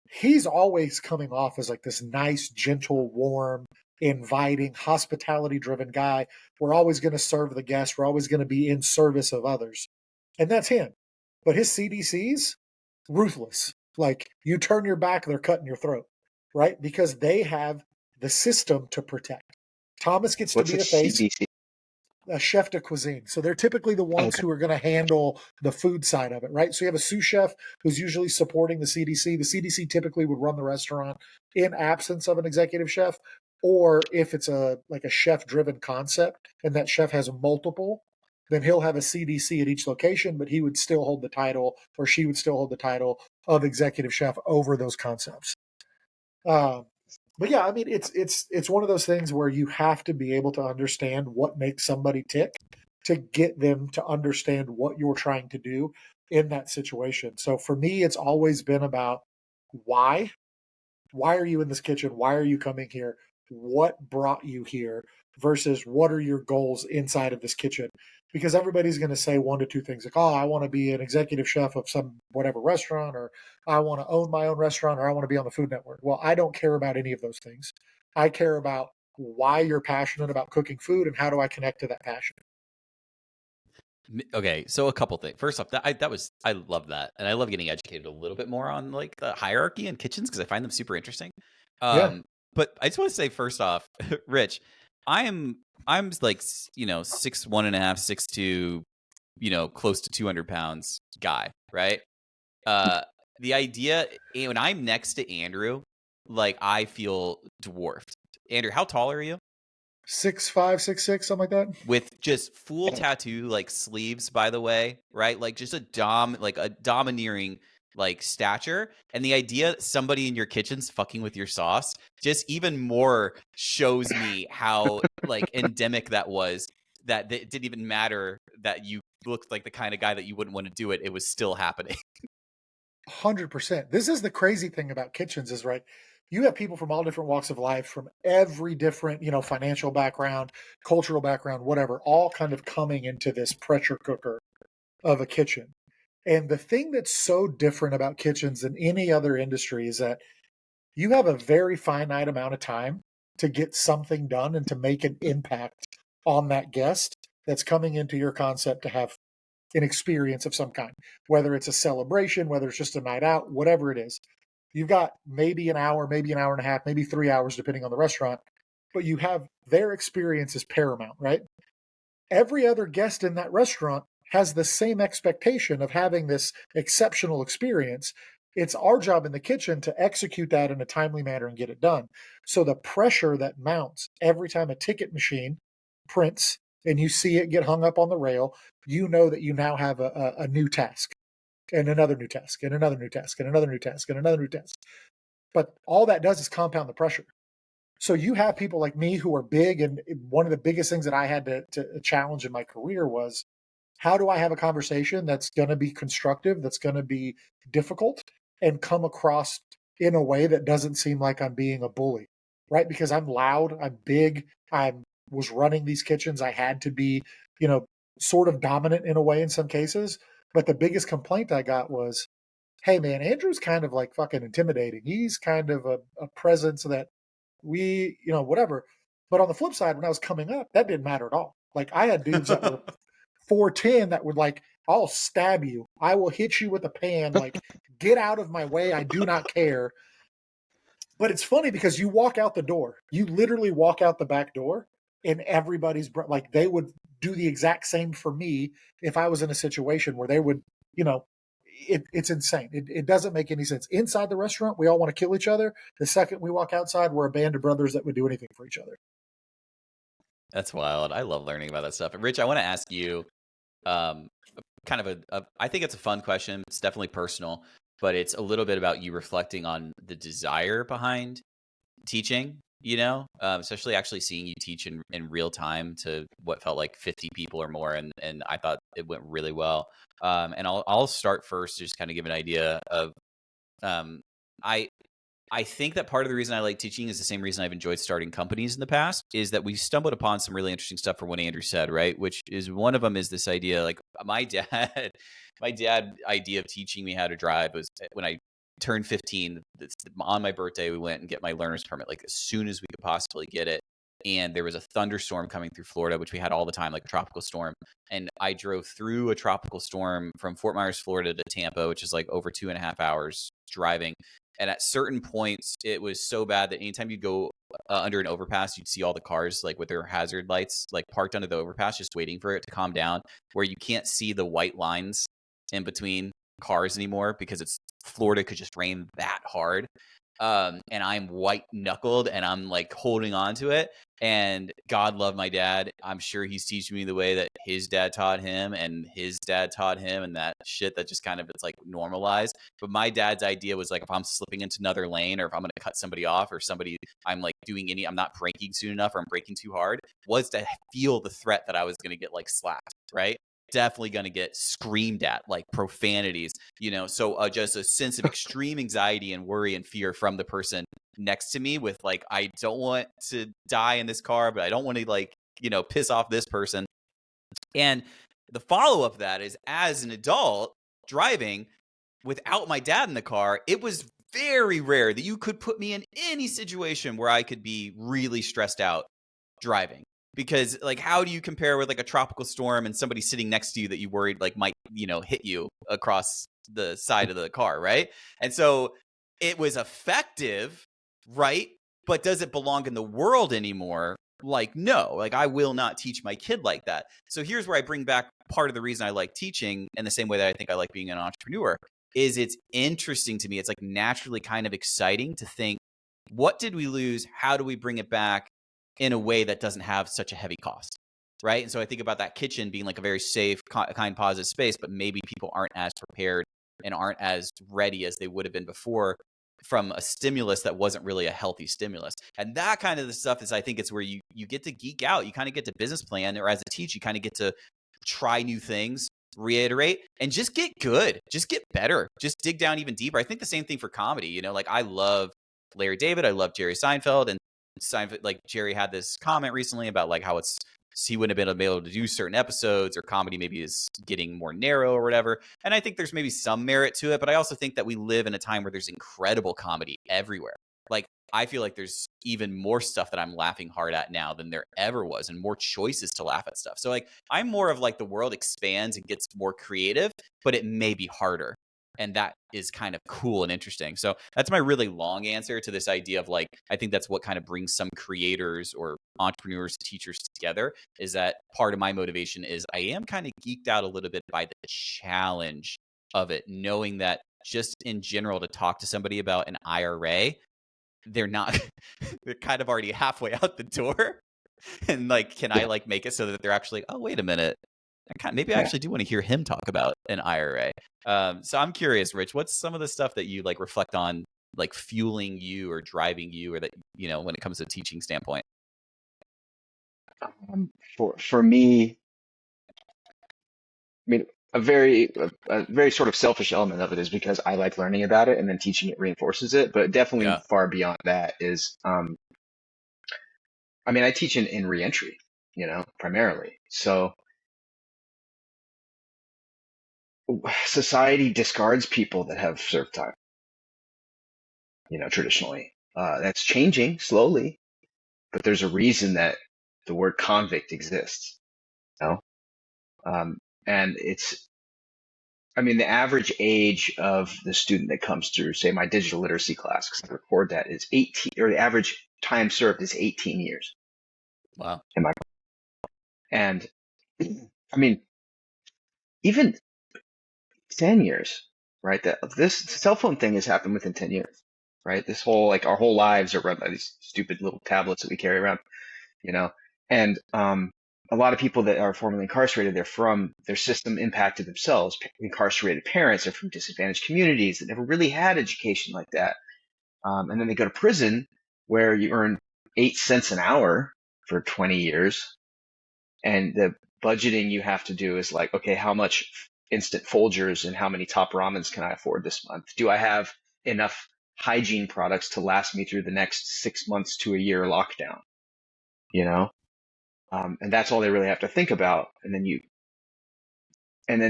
S3: he's always coming off as like this nice, gentle, warm, inviting, hospitality driven guy. We're always going to serve the guests. We're always going to be in service of others. And that's him. But his CDCs, ruthless. Like you turn your back, they're cutting your throat, right? Because they have the system to protect. Thomas gets to be the face.
S2: CDC?
S3: A chef de cuisine. So they're typically the ones who are going to handle the food side of it, right? So you have a sous chef who's usually supporting the CDC. The CDC typically would run the restaurant in absence of an executive chef, or if it's a chef driven concept and that chef has multiple, then he'll have a CDC at each location, but he would still hold the title, or she would still hold the title of executive chef over those concepts. But yeah, I mean, it's one of those things where you have to be able to understand what makes somebody tick to get them to understand what you're trying to do in that situation. So for me, it's always been about why. Why are you in this kitchen? Why are you coming here? What brought you here? Versus what are your goals inside of this kitchen? Because everybody's going to say one to two things like, oh, I want to be an executive chef of some whatever restaurant, or I want to own my own restaurant, or I want to be on the Food Network. Well, I don't care about any of those things. I care about why you're passionate about cooking food and how do I connect to that passion.
S1: Okay, so a couple things. First off, I love that, and I love getting educated a little bit more on like the hierarchy in kitchens because I find them super interesting.
S3: Yeah.
S1: But I just want to say first off, Rich, I'm like 6'1.5", 6'2", close to 200 pounds guy, right? The idea when I'm next to Andrew, like I feel dwarfed. Andrew, how tall are you?
S3: 6'5", 6'6", something like that.
S1: With just full tattoo like sleeves, by the way, right? Like just a domineering like stature, and the idea that somebody in your kitchen's fucking with your sauce just even more shows me how like endemic that was. That it didn't even matter that you looked like the kind of guy that you wouldn't want to do it. It was still happening.
S3: 100%. This is the crazy thing about kitchens is, right, you have people from all different walks of life, from every different, financial background, cultural background, whatever, all kind of coming into this pressure cooker of a kitchen. And the thing that's so different about kitchens than any other industry is that you have a very finite amount of time to get something done and to make an impact on that guest that's coming into your concept to have an experience of some kind, whether it's a celebration, whether it's just a night out, whatever it is. You've got maybe an hour, maybe an hour and a half, maybe 3 hours, depending on the restaurant, but you have their experience is paramount, right? Every other guest in that restaurant has the same expectation of having this exceptional experience. It's our job in the kitchen to execute that in a timely manner and get it done. So the pressure that mounts every time a ticket machine prints and you see it get hung up on the rail, you know that you now have a new task and another new task and another new task and another new task and another new task. But all that does is compound the pressure. So you have people like me who are big, and one of the biggest things that I had to challenge in my career was, how do I have a conversation that's going to be constructive, that's going to be difficult, and come across in a way that doesn't seem like I'm being a bully, right? Because I'm loud, I'm big, I was running these kitchens, I had to be, sort of dominant in a way in some cases. But the biggest complaint I got was, hey man, Andrew's kind of like fucking intimidating. He's kind of a presence that we, whatever. But on the flip side, when I was coming up, that didn't matter at all. Like I had dudes that were 4'10" that would like, I'll stab you. I will hit you with a pan. Like, get out of my way. I do not care. But it's funny because you walk out the door, you literally walk out the back door, and everybody's like, they would do the exact same for me if I was in a situation where they would, you know, it's insane. It doesn't make any sense. Inside the restaurant, we all want to kill each other. The second we walk outside, we're a band of brothers that would do anything for each other.
S1: That's wild. I love learning about that stuff. And Rich, I want to ask you, um, kind of I think it's a fun question. It's definitely personal, but it's a little bit about you reflecting on the desire behind teaching, especially actually seeing you teach in real time to what felt like 50 people or more. And I thought it went really well. And I'll start first, just kind of give an idea of, I, I think that part of the reason I like teaching is the same reason I've enjoyed starting companies in the past, is that we stumbled upon some really interesting stuff from what Andrew said, right? Which is, one of them is this idea, like my dad, my dad idea of teaching me how to drive was when I turned 15, on my birthday, we went and get my learner's permit, like as soon as we could possibly get it. And there was a thunderstorm coming through Florida, which we had all the time, like a tropical storm. And I drove through a tropical storm from Fort Myers, Florida to Tampa, which is like over 2.5 hours driving. And at certain points, it was so bad that anytime you'd go under an overpass, you'd see all the cars like with their hazard lights, like parked under the overpass, just waiting for it to calm down, where you can't see the white lines in between cars anymore because it's Florida could just rain that hard. And I'm white knuckled and I'm like holding on to it. And God love my dad. I'm sure he's teaching me the way that his dad taught him and his dad taught him, and that shit that just kind of, it's like normalized. But my dad's idea was like, if I'm slipping into another lane, or if I'm going to cut somebody off, or somebody, I'm like I'm not braking soon enough, or I'm braking too hard, was to feel the threat that I was going to get like slapped, right? Definitely going to get screamed at, like profanities, so just a sense of extreme anxiety and worry and fear from the person next to me, with like, I don't want to die in this car, but I don't want to like, piss off this person. And the follow-up of that is, as an adult driving without my dad in the car, it was very rare that you could put me in any situation where I could be really stressed out driving. Because like, how do you compare with like a tropical storm and somebody sitting next to you that you worried like might, hit you across the side of the car, right? And so it was effective, right? But does it belong in the world anymore? Like, no, like I will not teach my kid like that. So here's where I bring back part of the reason I like teaching, in the same way that I think I like being an entrepreneur, is it's interesting to me. It's like naturally kind of exciting to think, what did we lose? How do we bring it back in a way that doesn't have such a heavy cost, right? And so I think about that kitchen being like a very safe, kind, positive space, but maybe people aren't as prepared and aren't as ready as they would have been before, from a stimulus that wasn't really a healthy stimulus. And that kind of the stuff is, I think it's where you get to geek out. You kind of get to business plan, or as a teacher, you kind of get to try new things, reiterate, and just get good, just get better, just dig down even deeper. I think the same thing for comedy, like I love Larry David, I love Jerry Seinfeld, and Seinfeld, like Jerry had this comment recently about like how he wouldn't have been able to do certain episodes, or comedy maybe is getting more narrow or whatever. And I think there's maybe some merit to it, but I also think that we live in a time where there's incredible comedy everywhere. Like, I feel like there's even more stuff that I'm laughing hard at now than there ever was, and more choices to laugh at stuff. So like, I'm more of like, the world expands and gets more creative, but it may be harder. And that is kind of cool and interesting. So that's my really long answer to this idea of like, I think that's what kind of brings some creators or entrepreneurs, teachers together, is that part of my motivation is I am kind of geeked out a little bit by the challenge of it, knowing that just in general, to talk to somebody about an IRA, they're kind of already halfway out the door. And like, can I like make it so that they're actually, oh, wait a minute, maybe I actually do want to hear him talk about an IRA. So I'm curious, Rich, what's some of the stuff that you like reflect on, like fueling you or driving you, or that, when it comes to a teaching standpoint?
S2: For me, I mean, a very sort of selfish element of it is because I like learning about it, and then teaching it reinforces it. But definitely
S1: Yeah.
S2: far beyond that is, I mean, I teach in reentry, primarily. So society discards people that have served time, traditionally. That's changing slowly, but there's a reason that the word convict exists, you know? And the average age of the student that comes through, say, my digital literacy class, because I record that, is 18, or the average time served is 18 years.
S1: Wow.
S2: And even 10 years, right? This cell phone thing has happened within 10 years, right? This whole, like, our whole lives are run by these stupid little tablets that we carry around, and a lot of people that are formerly incarcerated, they're from their system impacted themselves. Incarcerated parents are from disadvantaged communities that never really had education like that. And then they go to prison where you earn 8 cents an hour for 20 years. And the budgeting you have to do is like, okay, how much instant Folgers and how many top ramens can I afford this month? Do I have enough hygiene products to last me through the next 6 months to a year lockdown? And that's all they really have to think about. And then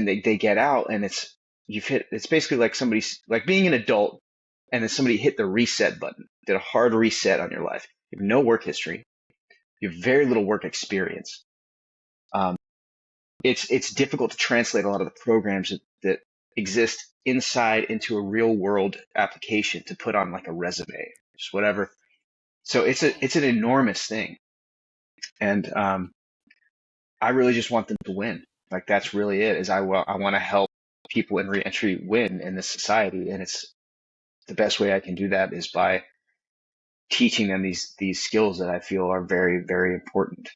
S2: they get out, and it's basically like somebody's like being an adult, and then somebody hit the reset button, did a hard reset on your life. You have no work history. You have very little work experience. It's difficult to translate a lot of the programs that exist inside into a real world application to put on like a resume, just whatever. So it's an enormous thing. And I really just want them to win. Like, that's really it, is I want to help people in reentry win in this society. And it's the best way I can do that is by teaching them these skills that I feel are very, very important.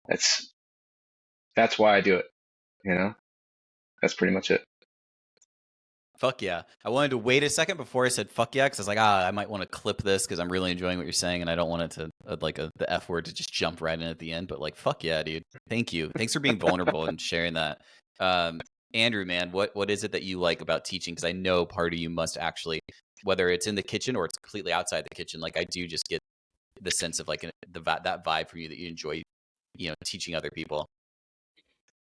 S2: That's why I do it. That's pretty much it.
S1: Fuck yeah. I wanted to wait a second before I said fuck yeah, because I was like, I might want to clip this because I'm really enjoying what you're saying, and I don't want it to, the F word to just jump right in at the end. But like, fuck yeah, dude. Thank you. Thanks for being vulnerable and sharing that. Andrew, man, what is it that you like about teaching? Because I know part of you must actually, whether it's in the kitchen or it's completely outside the kitchen, like I do just get the sense of like that vibe from you that you enjoy, teaching other people.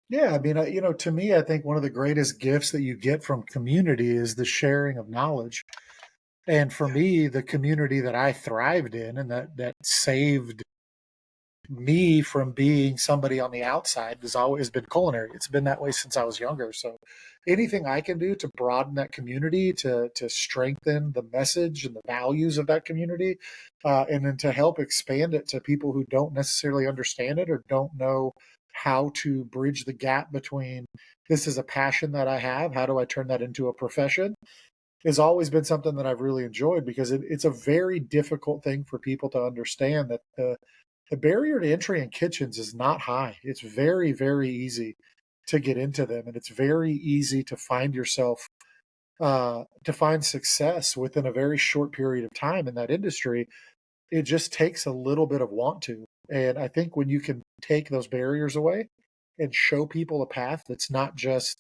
S3: Yeah, I mean, to me, I think one of the greatest gifts that you get from community is the sharing of knowledge. And for me, the community that I thrived in and that saved me from being somebody on the outside has always been culinary. It's been that way since I was younger. So anything I can do to broaden that community, to strengthen the message and the values of that community, and then to help expand it to people who don't necessarily understand it or don't know how to bridge the gap between this is a passion that I have, how do I turn that into a profession, has always been something that I've really enjoyed, because it's a very difficult thing for people to understand that the barrier to entry in kitchens is not high. It's very, very easy to get into them, and it's very easy to find yourself, to find success within a very short period of time in that industry. It just takes a little bit of want to. And I think when you can take those barriers away and show people a path that's not just,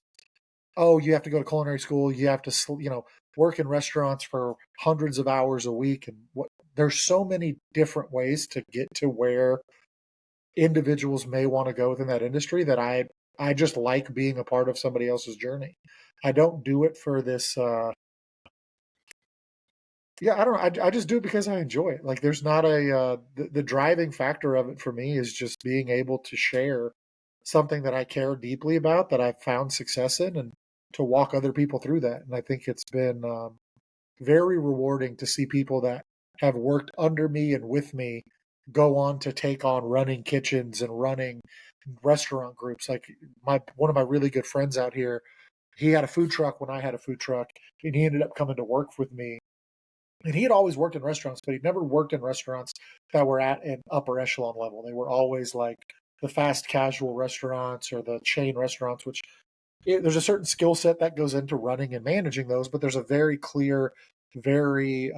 S3: oh, you have to go to culinary school, you have to, work in restaurants for hundreds of hours a week, and there's so many different ways to get to where individuals may want to go within that industry, that I just like being a part of somebody else's journey. I don't do it for this. I don't know. I just do it because I enjoy it. Like, there's not the driving factor of it for me is just being able to share something that I care deeply about, that I've found success in, and to walk other people through that. And I think it's been very rewarding to see people that have worked under me and with me go on to take on running kitchens and running restaurant groups. Like, one of my really good friends out here, he had a food truck when I had a food truck, and he ended up coming to work with me. And he had always worked in restaurants, but he'd never worked in restaurants that were at an upper echelon level. They were always like the fast casual restaurants or the chain restaurants, which there's a certain skill set that goes into running and managing those, but there's a very clear, very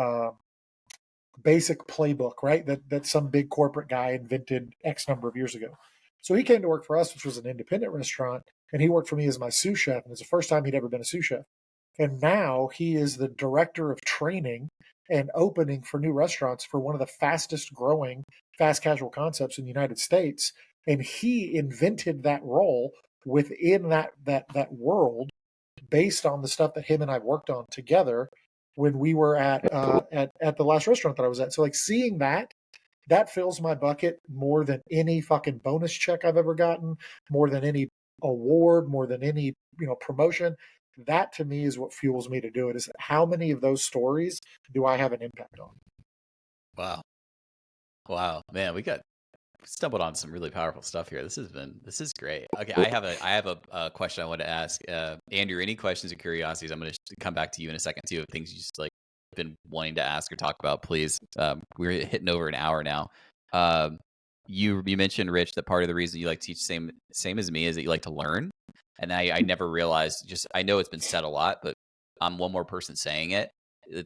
S3: basic playbook, right? That some big corporate guy invented X number of years ago. So he came to work for us, which was an independent restaurant, and he worked for me as my sous chef. And it's the first time he'd ever been a sous chef. And now he is the director of training and opening for new restaurants for one of the fastest growing fast casual concepts in the United States. And he invented that role within that world based on the stuff that him and I worked on together when we were at the last restaurant that I was at. So like seeing that fills my bucket more than any fucking bonus check I've ever gotten, more than any award, more than any, promotion. That to me is what fuels me to do it, is how many of those stories do I have an impact on?
S1: Wow, man, we stumbled on some really powerful stuff here. This is great. Okay,
S2: Cool.
S1: I have a question I want to ask. Andrew, any questions or curiosities? I'm going to come back to you in a second too. Of things you just like been wanting to ask or talk about, please. We're hitting over an hour now. You mentioned, Rich, that part of the reason you like to teach same as me is that you like to learn. And I never realized, I know it's been said a lot, but I'm one more person saying it.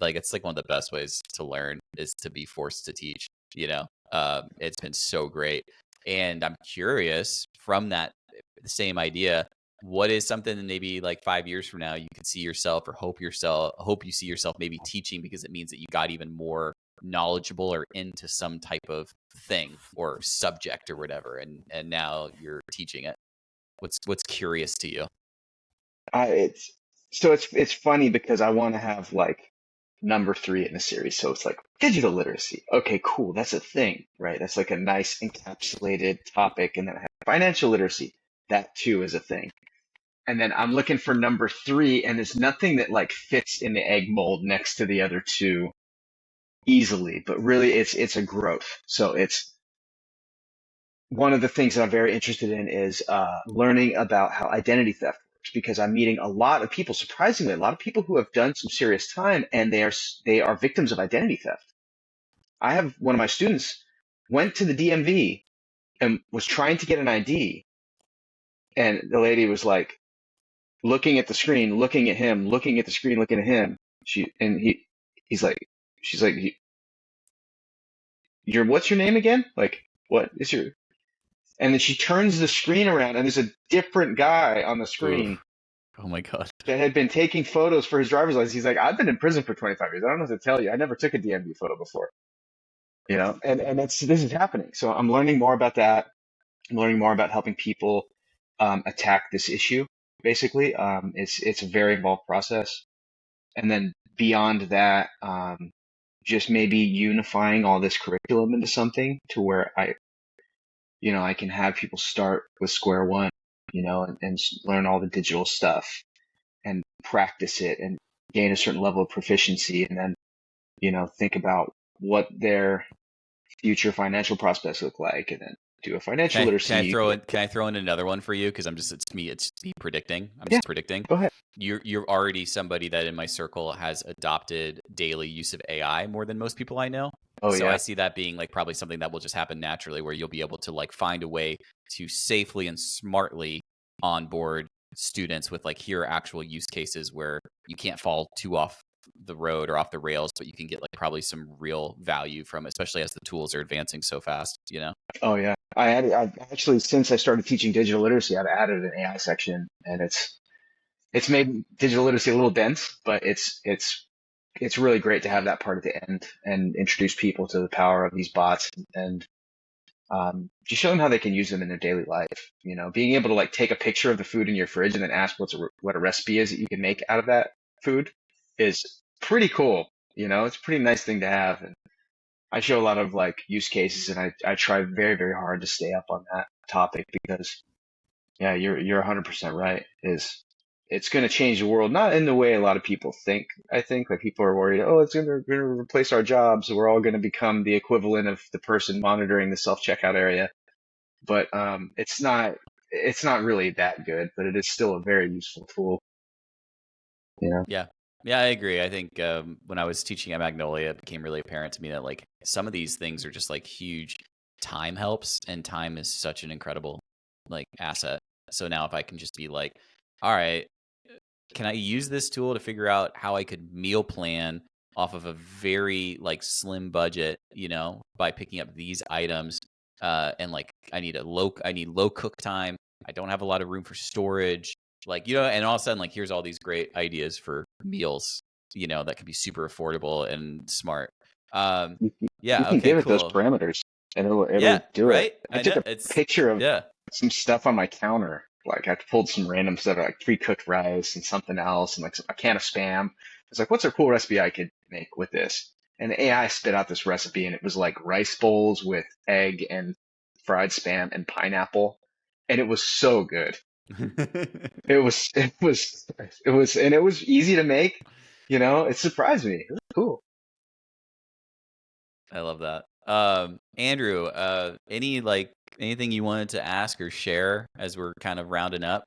S1: Like it's like one of the best ways to learn is to be forced to teach. It's been so great. And I'm curious from that same idea, what is something that maybe like 5 years from now you could see yourself or hope you see yourself maybe teaching, because it means that you got even more knowledgeable or into some type of thing or subject or whatever, and now you're teaching it. What's curious to you?
S2: It's funny because I want to have like number 3 in the series. So it's like digital literacy. Okay, cool. That's a thing, right? That's like a nice encapsulated topic. And then I have financial literacy. That too is a thing. And then I'm looking for number 3, and there's nothing that like fits in the egg mold next to the other 2 easily. But really, it's a growth. So it's one of the things that I'm very interested in is learning about how identity theft works, because I'm meeting a lot of people, surprisingly, a lot of people who have done some serious time, and they are victims of identity theft. I have one of my students went to the DMV and was trying to get an ID, and the lady was like looking at the screen, looking at him, looking at the screen, looking at him. She's like, what's your name again? Like, what is your? And then she turns the screen around, and there's a different guy on the screen.
S1: Oof. Oh my God.
S2: That had been taking photos for his driver's license. He's like, I've been in prison for 25 years. I don't know what to tell you. I never took a DMV photo before. And this is happening. So I'm learning more about that. I'm learning more about helping people attack this issue. Basically, it's a very involved process. And then beyond that, just maybe unifying all this curriculum into something to where I can have people start with square one, and learn all the digital stuff and practice it and gain a certain level of proficiency, and then, think about what their future financial prospects look like, and then do a financial literacy.
S1: Can I throw in another one for you? Because it's me predicting. I'm
S2: Yeah,
S1: just predicting.
S2: go ahead.
S1: You're already somebody that in my circle has adopted daily use of AI more than most people I know.
S2: Oh,
S1: so
S2: yeah.
S1: I see that being like probably something that will just happen naturally, where you'll be able to like find a way to safely and smartly onboard students with like, here are actual use cases where you can't fall too off the road or off the rails, but you can get like probably some real value from it, especially as the tools are advancing so fast,
S2: Oh, yeah. I've actually, since I started teaching digital literacy, I've added an AI section, and it's made digital literacy a little dense, but it's really great to have that part at the end and introduce people to the power of these bots, and just show them how they can use them in their daily life. Being able to like take a picture of the food in your fridge and then ask what a recipe is that you can make out of that food is pretty cool. It's a pretty nice thing to have. And I show a lot of like use cases, and I try very, very hard to stay up on that topic, because yeah, you're 100% right. It's going to change the world, not in the way a lot of people think. I think like people are worried, oh, it's going to replace our jobs. We're all going to become the equivalent of the person monitoring the self-checkout area. But it's not really that good, but it is still a very useful tool.
S1: Yeah. Yeah, I agree. I think when I was teaching at Magnolia, it became really apparent to me that like some of these things are just like huge time helps, and time is such an incredible like asset. So now if I can just be like, all right, can I use this tool to figure out how I could meal plan off of a very like slim budget, by picking up these items, and like I need low cook time. I don't have a lot of room for storage, like, and all of a sudden like here's all these great ideas for meals, that can be super affordable and smart.
S2: You
S1: Yeah,
S2: can
S1: okay,
S2: give it those
S1: cool.
S2: parameters, and it'll
S1: Yeah,
S2: do
S1: right.
S2: it. I took a picture of
S1: yeah.
S2: some stuff on my counter like I pulled some random stuff like pre-cooked rice and something else and like a can of Spam. I was like, what's a cool recipe I could make with this? And the AI spit out this recipe and it was like rice bowls with egg and fried Spam and pineapple. And it was so good. And it was easy to make. It surprised me. It was cool.
S1: I love that. Andrew, anything you wanted to ask or share as we're kind of rounding up?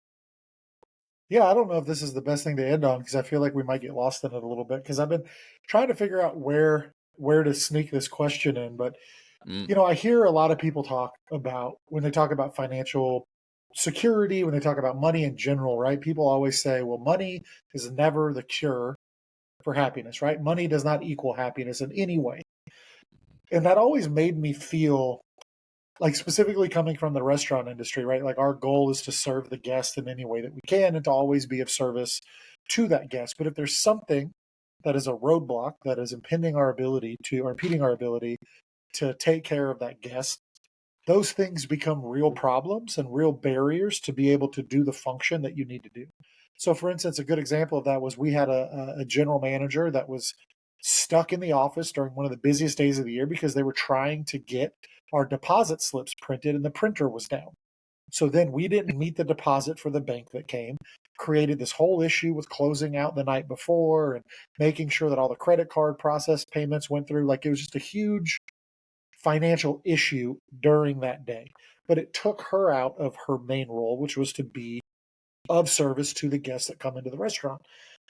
S3: Yeah, I don't know if this is the best thing to end on because I feel like we might get lost in it a little bit because I've been trying to figure out where to sneak this question in. But I hear a lot of people talk about when they talk about financial security, when they talk about money in general, right? People always say, well, money is never the cure for happiness, right? Money does not equal happiness in any way. And that always made me feel like, specifically coming from the restaurant industry, right? Like, our goal is to serve the guest in any way that we can and to always be of service to that guest. But if there's something that is a roadblock that is impeding our ability to take care of that guest, those things become real problems and real barriers to be able to do the function that you need to do. So, for instance, a good example of that was we had a general manager that was stuck in the office during one of the busiest days of the year because they were trying to get our deposit slips printed and the printer was down. So then we didn't meet the deposit for the bank that came, created this whole issue with closing out the night before and making sure that all the credit card process payments went through. Like, it was just a huge financial issue during that day. But it took her out of her main role, which was to be of service to the guests that come into the restaurant.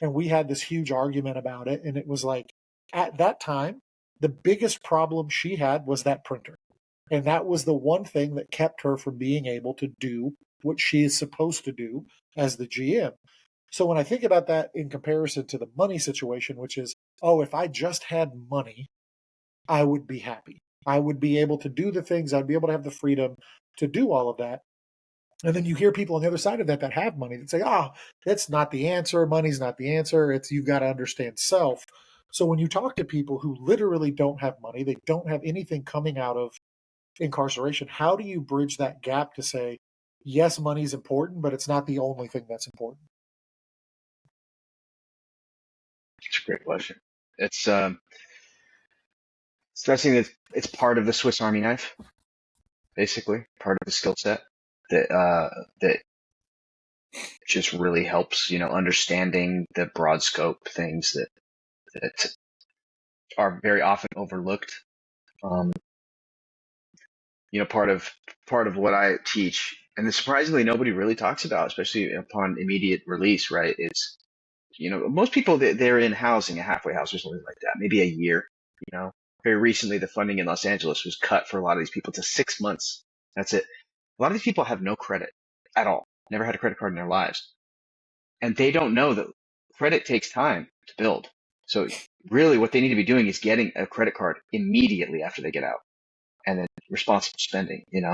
S3: And we had this huge argument about it. And it was like, at that time, the biggest problem she had was that printer. And that was the one thing that kept her from being able to do what she is supposed to do as the GM. So when I think about that in comparison to the money situation, which is, oh, if I just had money, I would be happy. I would be able to do the things, I'd be able to have the freedom to do all of that. And then you hear people on the other side of that have money that say, oh, that's not the answer. Money's not the answer. It's, you've got to understand self. So when you talk to people who literally don't have money, they don't have anything coming out of incarceration, how do you bridge that gap to say, yes, money's important, but it's not the only thing that's important?
S2: It's a great question. It's stressing that it's part of the Swiss Army knife, basically part of the skill set that just really helps, understanding the broad scope things that are very often overlooked. Part of what I teach, and surprisingly nobody really talks about, especially upon immediate release, right? It's, most people they're in housing, a halfway house or something like that, maybe a year. Very recently the funding in Los Angeles was cut for a lot of these people to 6 months. That's it. A lot of these people have no credit at all, never had a credit card in their lives. And they don't know that credit takes time to build. So really what they need to be doing is getting a credit card immediately after they get out, and then responsible spending, and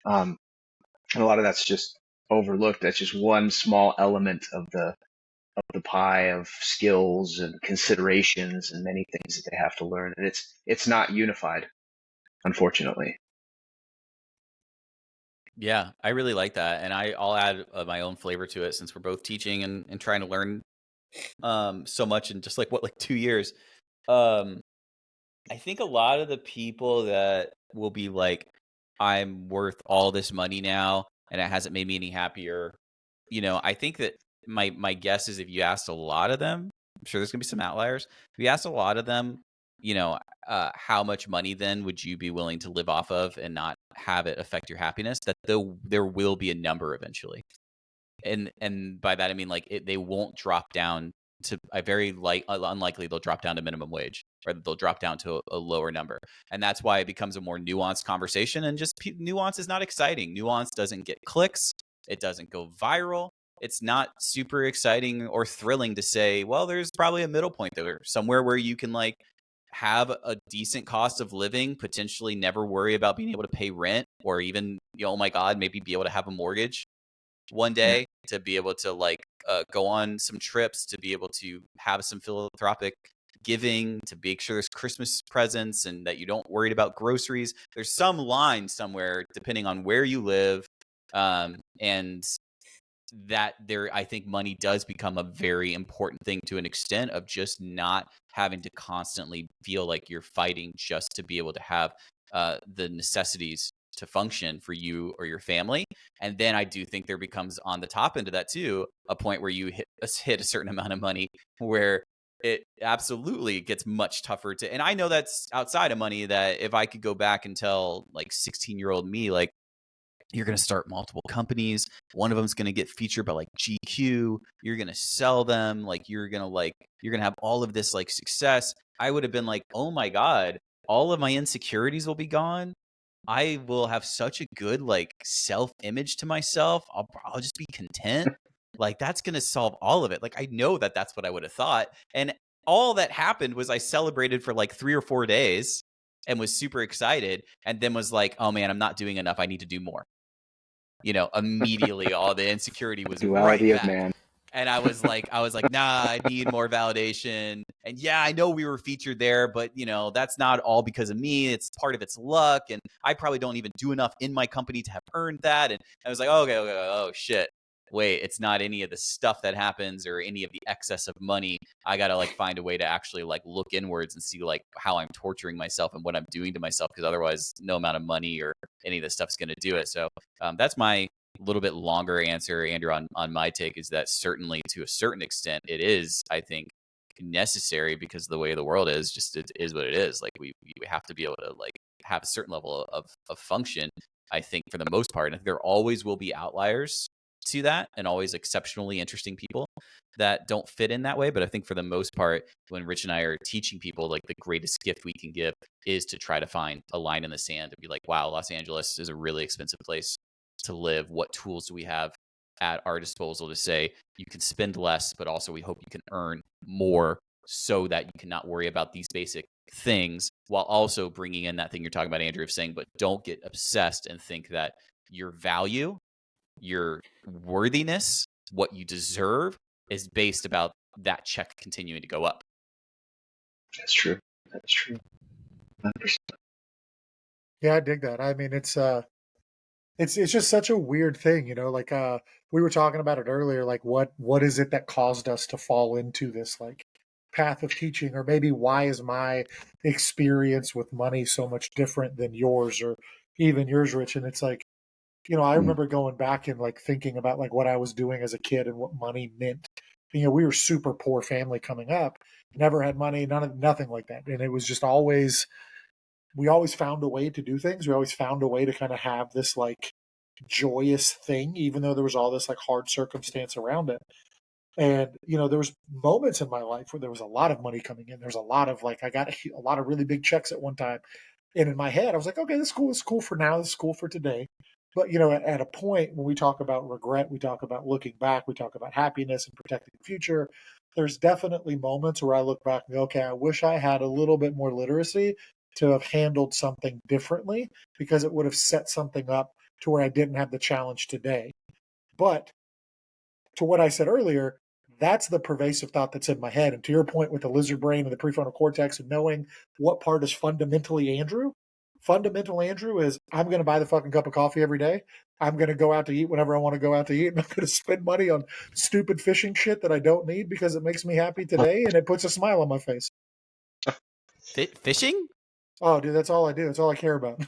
S2: a lot of that's just overlooked. That's just one small element of the pie of skills and considerations and many things that they have to learn. And it's not unified, unfortunately.
S1: Yeah, I really like that, and I'll add my own flavor to it since we're both teaching and trying to learn so much in just like 2 years. Um, I think a lot of the people that will be like, I'm worth all this money now, and it hasn't made me any happier. I think that my guess is if you asked a lot of them, I'm sure there's gonna be some outliers. If you asked a lot of them, how much money then would you be willing to live off of and not have it affect your happiness? That there will be a number eventually, and by that I mean like they won't drop down to a very unlikely they'll drop down to minimum wage, or they'll drop down to a lower number, and that's why it becomes a more nuanced conversation. And just nuance is not exciting. Nuance doesn't get clicks. It doesn't go viral. It's not super exciting or thrilling to say, well, there's probably a middle point there somewhere where you can like have a decent cost of living, potentially never worry about being able to pay rent, or even, oh my God, maybe be able to have a mortgage one day, to be able to like go on some trips, to be able to have some philanthropic giving, to make sure there's Christmas presents and that you don't worry about groceries. There's some line somewhere, depending on where you live, And that I think money does become a very important thing to an extent of just not having to constantly feel like you're fighting just to be able to have the necessities to function for you or your family. And then I do think there becomes, on the top end of that too, a point where you hit a certain amount of money where it absolutely gets much tougher to, and I know that's outside of money, that if I could go back and tell like 16-year-old me, like, you're going to start multiple companies. One of them's going to get featured by like GQ. You're going to sell them. Like, you're going to have all of this like success. I would have been like, oh my God, all of my insecurities will be gone. I will have such a good like self-image to myself. I'll just be content. Like, that's going to solve all of it. Like, I know that that's what I would have thought. And all that happened was I celebrated for like 3 or 4 days and was super excited, and then was like, oh man, I'm not doing enough. I need to do more. Immediately all the insecurity was
S2: Duality
S1: right
S2: of
S1: back.
S2: man.
S1: And I was like, nah, I need more validation. And yeah, I know we were featured there, but that's not all because of me. It's part of its luck. And I probably don't even do enough in my company to have earned that. And I was like, okay, oh shit. Wait, it's not any of the stuff that happens or any of the excess of money. I got to like find a way to actually like look inwards and see like how I'm torturing myself and what I'm doing to myself, because otherwise no amount of money or any of this stuff's going to do it. So that's my little bit longer answer, Andrew, on my take, is that certainly to a certain extent it is, I think, necessary, because the way the world is, just it is what it is. Like we have to be able to like have a certain level of function, I think, for the most part. And there always will be outliers to that, and always exceptionally interesting people that don't fit in that way. But I think for the most part, when Rich and I are teaching people, like the greatest gift we can give is to try to find a line in the sand and be like, wow, Los Angeles is a really expensive place to live. What tools do we have at our disposal to say you can spend less, but also we hope you can earn more, so that you cannot worry about these basic things, while also bringing in that thing you're talking about, Andrew, of saying, but don't get obsessed and think that your value, your worthiness, what you deserve, is based about that check continuing to go up.
S2: That's true. That's true. 100%.
S3: Yeah, I dig that. I mean, it's just such a weird thing, like we were talking about it earlier, like what is it that caused us to fall into this like path of teaching, or maybe why is my experience with money so much different than yours, or even yours, Rich? And it's like, I remember going back and like thinking about like what I was doing as a kid and what money meant. We were super poor family coming up, never had money, nothing like that. And it was just we always found a way to do things. We always found a way to kind of have this like joyous thing, even though there was all this like hard circumstance around it. And, there was moments in my life where there was a lot of money coming in. There's a lot of like, I got a lot of really big checks at one time. And in my head, I was like, okay, this is cool for now. This is cool for today. But, at a point when we talk about regret, we talk about looking back, we talk about happiness and protecting the future. There's definitely moments where I look back and go, okay, I wish I had a little bit more literacy to have handled something differently, because it would have set something up to where I didn't have the challenge today. But to what I said earlier, that's the pervasive thought that's in my head. And to your point with the lizard brain and the prefrontal cortex and knowing what part is fundamentally Andrew, fundamental Andrew is I'm going to buy the fucking cup of coffee every day. I'm going to go out to eat whenever I want to go out to eat. And I'm going to spend money on stupid fishing shit that I don't need because it makes me happy today and it puts a smile on my face.
S1: Fishing?
S3: Oh, dude, that's all I do. That's all I care about.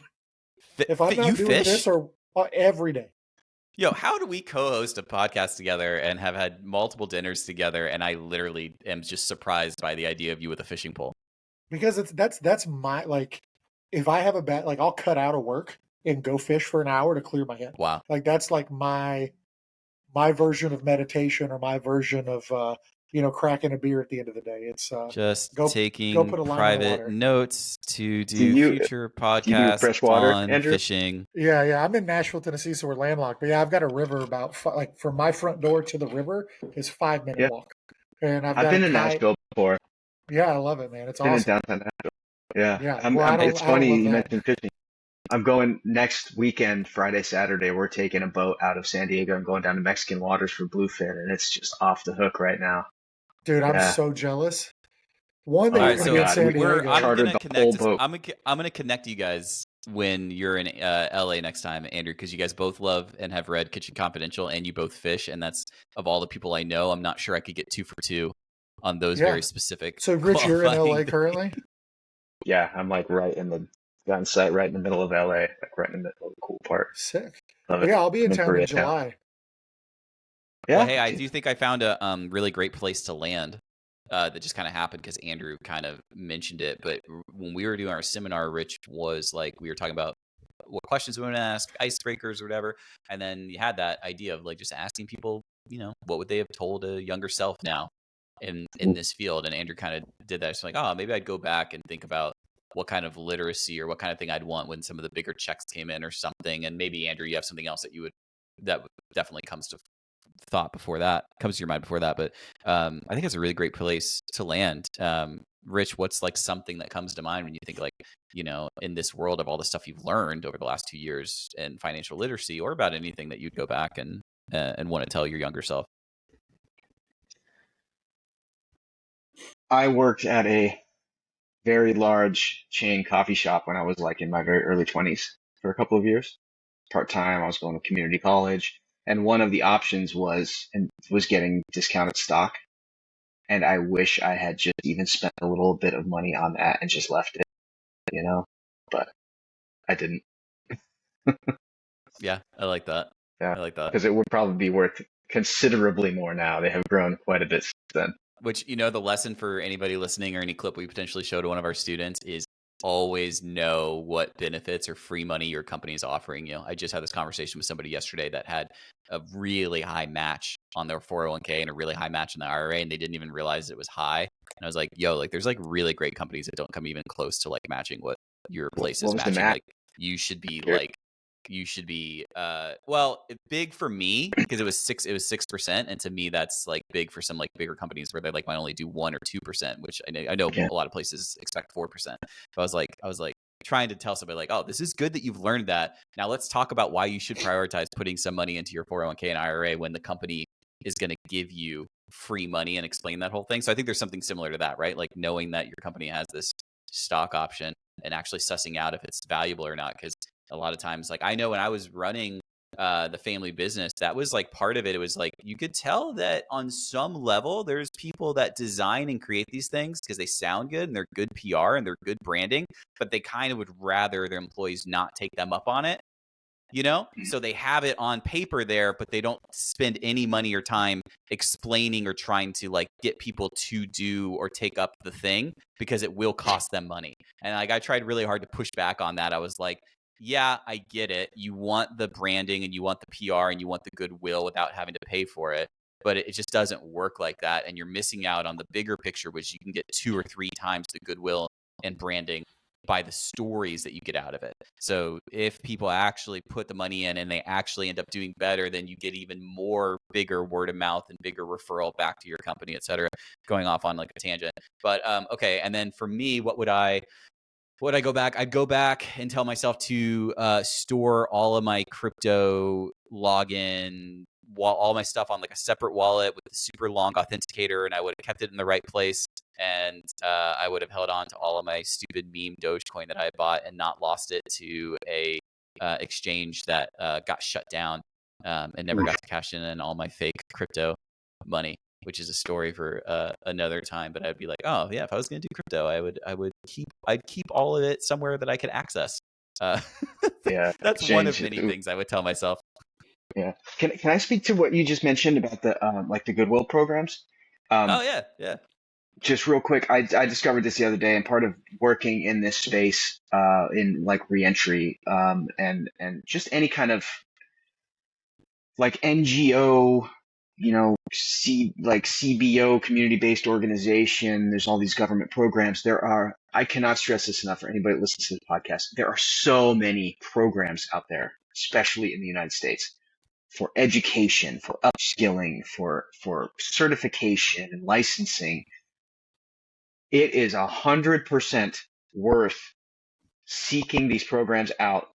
S3: If I'm not doing this or every day.
S1: Yo, how do we co-host a podcast together and have had multiple dinners together, and I literally am just surprised by the idea of you with a fishing pole?
S3: Because that's my, like, if I have a bet, like I'll cut out of work and go fish for an hour to clear my head.
S1: Wow.
S3: Like that's like my version of meditation, or my version of cracking a beer at the end of the day. It's
S1: just
S3: go
S1: taking
S3: put a line in the
S1: private
S3: water.
S1: notes to do future
S2: do
S1: podcasts
S2: freshwater,
S1: on
S2: Andrew?
S1: fishing.
S3: Yeah. I'm in Nashville, Tennessee, so we're landlocked. But yeah, I've got a river about like from my front door to the river is 5-minute walk, and I've got
S2: been
S3: a
S2: to
S3: kite.
S2: Nashville before.
S3: Yeah, I love it, man. It's
S2: Been
S3: awesome.
S2: in downtown Nashville. Yeah.
S3: Well,
S2: It's
S3: I
S2: funny
S3: don't
S2: you
S3: love
S2: mentioned fishing. I'm going next weekend, Friday, Saturday. We're taking a boat out of San Diego and going down to Mexican waters for bluefin, and it's just off the hook right now.
S3: Dude, I'm so jealous. One that
S2: Oh
S3: you're
S2: my
S3: going to be in
S2: God.
S3: San Diego.
S1: I'm
S2: chartered
S1: gonna
S2: the
S1: connect.
S2: whole boat.
S1: I'm gonna connect you guys when you're in LA next time, Andrew, because you guys both love and have read Kitchen Confidential, and you both fish, and that's of all the people I know, I'm not sure I could get 2 for 2 on those very specific.
S3: So, Rich, you're in LA
S1: things.
S3: currently?
S2: Yeah, I'm like right in the gun site, right in the middle of LA, like right in the middle of the cool part.
S3: Sick.
S2: Love it.
S3: Yeah, I'll be in
S2: I'm in
S3: town in
S2: Koreatown.
S3: July.
S1: Well,
S2: Yeah.
S1: hey, I do think I found a really great place to land that just kind of happened because Andrew kind of mentioned it. But when we were doing our seminar, Rich was like, we were talking about what questions we want to ask, icebreakers or whatever. And then you had that idea of like just asking people, what would they have told a younger self now in this field? And Andrew kind of did that. It's like, oh, maybe I'd go back and think about what kind of literacy or what kind of thing I'd want when some of the bigger checks came in or something. And maybe, Andrew, you have something else that definitely comes to your mind before that. But I think it's a really great place to land. Rich, what's like something that comes to mind when you think like, in this world of all the stuff you've learned over the last 2 years in financial literacy, or about anything that you'd go back and want to tell your younger self?
S2: I worked at a very large chain coffee shop when I was like in my very early 20s for a couple of years. Part-time, I was going to community college, and one of the options was getting discounted stock. And I wish I had just even spent a little bit of money on that and just left it, but I didn't.
S1: Yeah, I like that.
S2: Yeah,
S1: I like that.
S2: because it would probably be worth considerably more now. They have grown quite a bit since then.
S1: Which, the lesson for anybody listening or any clip we potentially show to one of our students is always know what benefits or free money your company is offering you. I just had this conversation with somebody yesterday that had a really high match on their 401k and a really high match in the IRA, and they didn't even realize it was high. And I was like, yo, like there's like really great companies that don't come even close to like matching what your place
S2: What
S1: is
S2: was the
S1: matching.
S2: match?
S1: Like you should be
S2: Here.
S1: like well, big for me because it was 6%, and to me that's like big for some like bigger companies where they like might only do 1 or 2%, which I know
S2: Yeah.
S1: a lot of places expect 4%. But I was like trying to tell somebody like, oh, this is good that you've learned that. Now let's talk about why you should prioritize putting some money into your 401k and IRA when the company is going to give you free money, and explain that whole thing. So I think there's something similar to that, right? Like knowing that your company has this stock option and actually sussing out if it's valuable or not. Because a lot of times, like I know when I was running the family business, that was like part of it. It was like you could tell that on some level there's people that design and create these things because they sound good and they're good PR and they're good branding, but they kind of would rather their employees not take them up on it. So they have it on paper there, but they don't spend any money or time explaining or trying to like get people to do or take up the thing because it will cost them money. And like I tried really hard to push back on that. I was like, yeah, I get it. You want the branding and you want the PR and you want the goodwill without having to pay for it. But it just doesn't work like that. And you're missing out on the bigger picture, which you can get 2 or 3 times the goodwill and branding by the stories that you get out of it. So if people actually put the money in and they actually end up doing better, then you get even more bigger word of mouth and bigger referral back to your company, et cetera. Going off on like a tangent. But okay. And then for me, what would I go back? I'd go back and tell myself to store all of my crypto login, all my stuff on like a separate wallet with a super long authenticator, and I would have kept it in the right place. And I would have held on to all of my stupid meme Dogecoin that I bought and not lost it to a exchange that got shut down and never got to cash in on all my fake crypto money, which is a story for another time. But I'd be like, oh yeah, if I was going to do crypto, I'd keep all of it somewhere that I could access.
S2: Yeah.
S1: That's one of
S2: Exchange.
S1: many things I would tell myself.
S2: Yeah. Can I speak to what you just mentioned about the like the Goodwill programs?
S1: Oh yeah.
S2: Just real quick, I discovered this the other day, and part of working in this space in like reentry and just any kind of like NGO, like CBO, community-based organization. There's all these government programs. I cannot stress this enough for anybody that listens to the podcast. There are so many programs out there, especially in the United States, for education, for upskilling, for certification and licensing. It is 100% worth seeking these programs out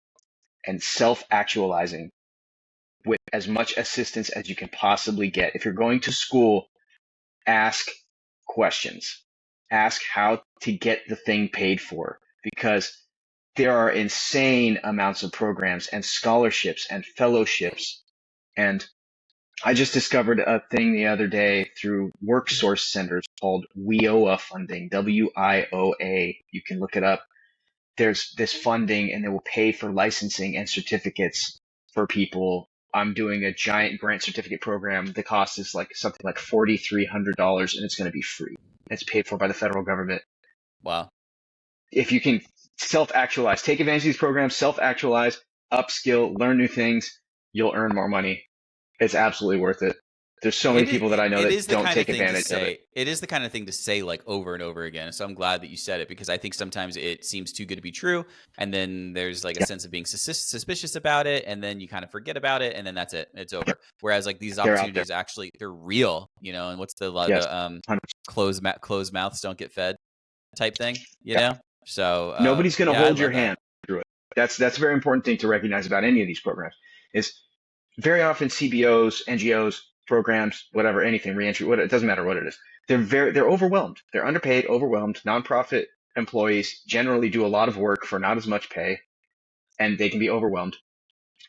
S2: and self-actualizing with as much assistance as you can possibly get. If you're going to school, ask questions. Ask how to get the thing paid for, because there are insane amounts of programs and scholarships and fellowships. And I just discovered a thing the other day through work source centers called WIOA funding, WIOA. You can look it up. There's this funding and they will pay for licensing and certificates for people. I'm doing a giant grant certificate program. The cost is like something like $4,300 and it's going to be free. It's paid for by the federal government.
S1: Wow.
S2: If you can self-actualize, take advantage of these programs, self-actualize, upskill, learn new things, you'll earn more money. It's absolutely worth it. There's so many people that I know that don't take advantage of it.
S1: It is the kind of thing to say like over and over again. So I'm glad that you said it, because I think sometimes it seems too good to be true. And then there's like a sense of being suspicious about it. And then you kind of forget about it. And then that's it. It's over. Whereas like these opportunities actually, they're real, you know, and what's the closed mouths don't get fed type thing, you know? So
S2: nobody's going to hold your hand through it. That's a very important thing to recognize about any of these programs is very often CBOs, NGOs, programs, whatever, anything, reentry, it doesn't matter what it is. They're overwhelmed. They're underpaid, overwhelmed. Nonprofit employees generally do a lot of work for not as much pay, and they can be overwhelmed.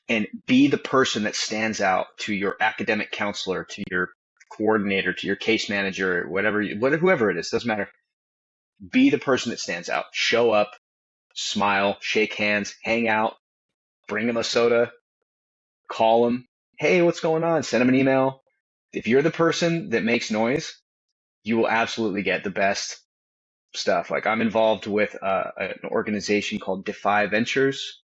S2: And be the person that stands out to your academic counselor, to your coordinator, to your case manager, whoever it is, doesn't matter. Be the person that stands out. Show up, smile, shake hands, hang out, bring them a soda, call them. Hey, what's going on? Send them an email. If you're the person that makes noise, you will absolutely get the best stuff. Like I'm involved with an organization called Defy Ventures.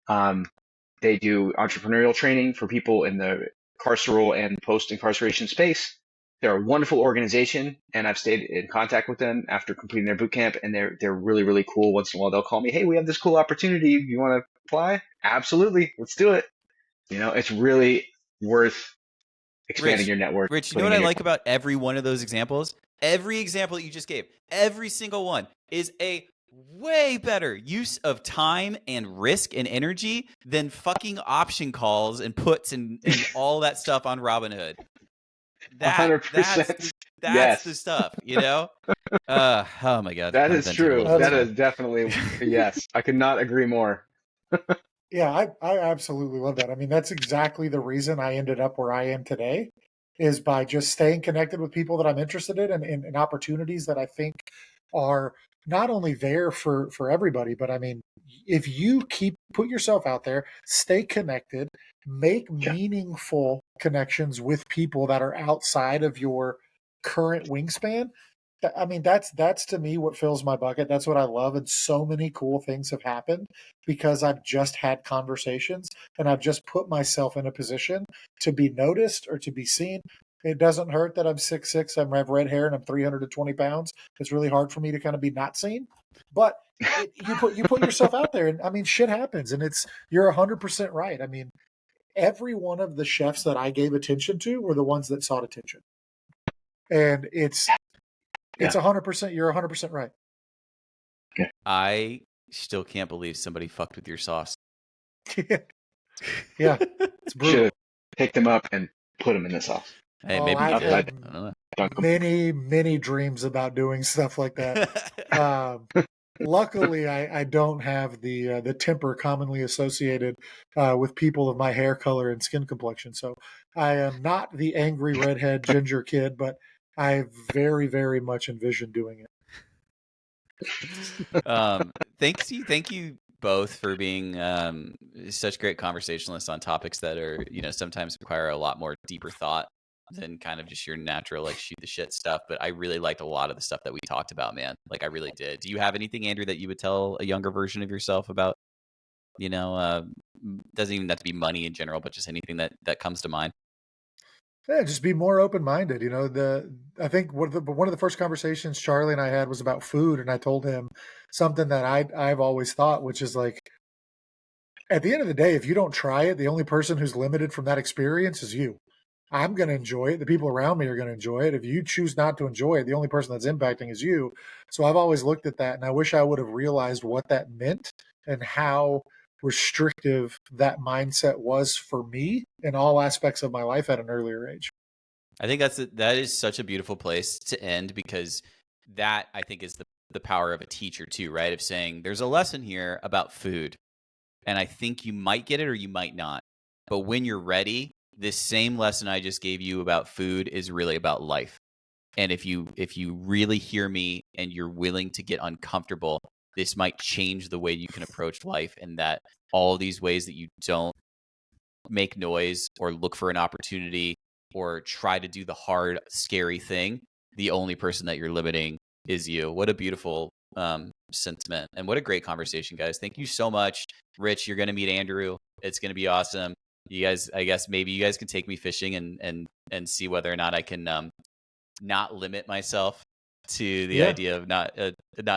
S2: They do entrepreneurial training for people in the carceral and post-incarceration space. They're a wonderful organization, and I've stayed in contact with them after completing their boot camp, and they're really, really cool. Once in a while, they'll call me, hey, we have this cool opportunity. You want to apply? Absolutely. Let's do it. You know, it's really worth expanding your network.
S1: Rich, you know what I like about every one of those examples? Every example that you just gave, every single one is a way better use of time and risk and energy than fucking option calls and puts and all that stuff on Robinhood.
S2: 100%.
S1: That's the stuff, you know? Oh my God.
S2: That is true. That is definitely, yes. I could not agree more.
S3: Yeah, I absolutely love that. I mean, that's exactly the reason I ended up where I am today, is by just staying connected with people that I'm interested in and opportunities that I think are not only there for everybody, but I mean, if you put yourself out there, stay connected, make meaningful connections with people that are outside of your current wingspan. I mean, that's to me what fills my bucket. That's what I love. And so many cool things have happened because I've just had conversations and I've just put myself in a position to be noticed or to be seen. It doesn't hurt that I'm 6'6", I have red hair, and I'm 320 pounds. It's really hard for me to kind of be not seen. But you put yourself out there, and I mean, shit happens, and you're 100% right. I mean, every one of the chefs that I gave attention to were the ones that sought attention, and it's 100%. You're 100% right.
S1: I still can't believe somebody fucked with your sauce.
S3: Yeah, it's brutal.
S2: Should have picked them up and put them in the sauce.
S1: Hey, maybe you did. I
S3: don't know. Many dreams about doing stuff like that. Luckily, I don't have the temper commonly associated with people of my hair color and skin complexion. So I am not the angry redhead ginger kid, but I very, very much envision doing
S1: it. Thank you both for being such great conversationalists on topics that are, you know, sometimes require a lot more deeper thought than kind of just your natural like shoot the shit stuff. But I really liked a lot of the stuff that we talked about, man. Like I really did. Do you have anything, Andrew, that you would tell a younger version of yourself about, you know, doesn't even have to be money in general, but just anything that comes to mind?
S3: Yeah, just be more open-minded. You know, I think one of the first conversations Charlie and I had was about food, and I told him something that I've always thought, which is like, at the end of the day, if you don't try it, the only person who's limited from that experience is you. I'm going to enjoy it. The people around me are going to enjoy it. If you choose not to enjoy it, the only person that's impacting is you. So I've always looked at that, and I wish I would have realized what that meant and how restrictive that mindset was for me in all aspects of my life at an earlier age.
S1: I think that is such a beautiful place to end, because that I think is the the power of a teacher too, right? Of saying there's a lesson here about food, and I think you might get it or you might not. But when you're ready, this same lesson I just gave you about food is really about life. And if you really hear me and you're willing to get uncomfortable, this might change the way you can approach life, and that all these ways that you don't make noise or look for an opportunity or try to do the hard, scary thing, the only person that you're limiting is you. What a beautiful sentiment, and what a great conversation, guys. Thank you so much. Rich, you're going to meet Andrew. It's going to be awesome. You guys, I guess maybe you guys can take me fishing and see whether or not I can not limit myself to the idea of not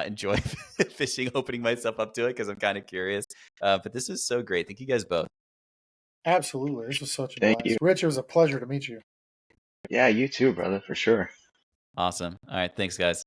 S1: enjoy fishing, opening myself up to it, because I'm kind of curious. But this was so great. Thank you guys both.
S3: Absolutely. This was such a
S2: Thank
S3: blast.
S2: you.
S3: Rich, it was a pleasure to meet you.
S2: Yeah, you too, brother, for sure.
S1: Awesome. All right. Thanks, guys.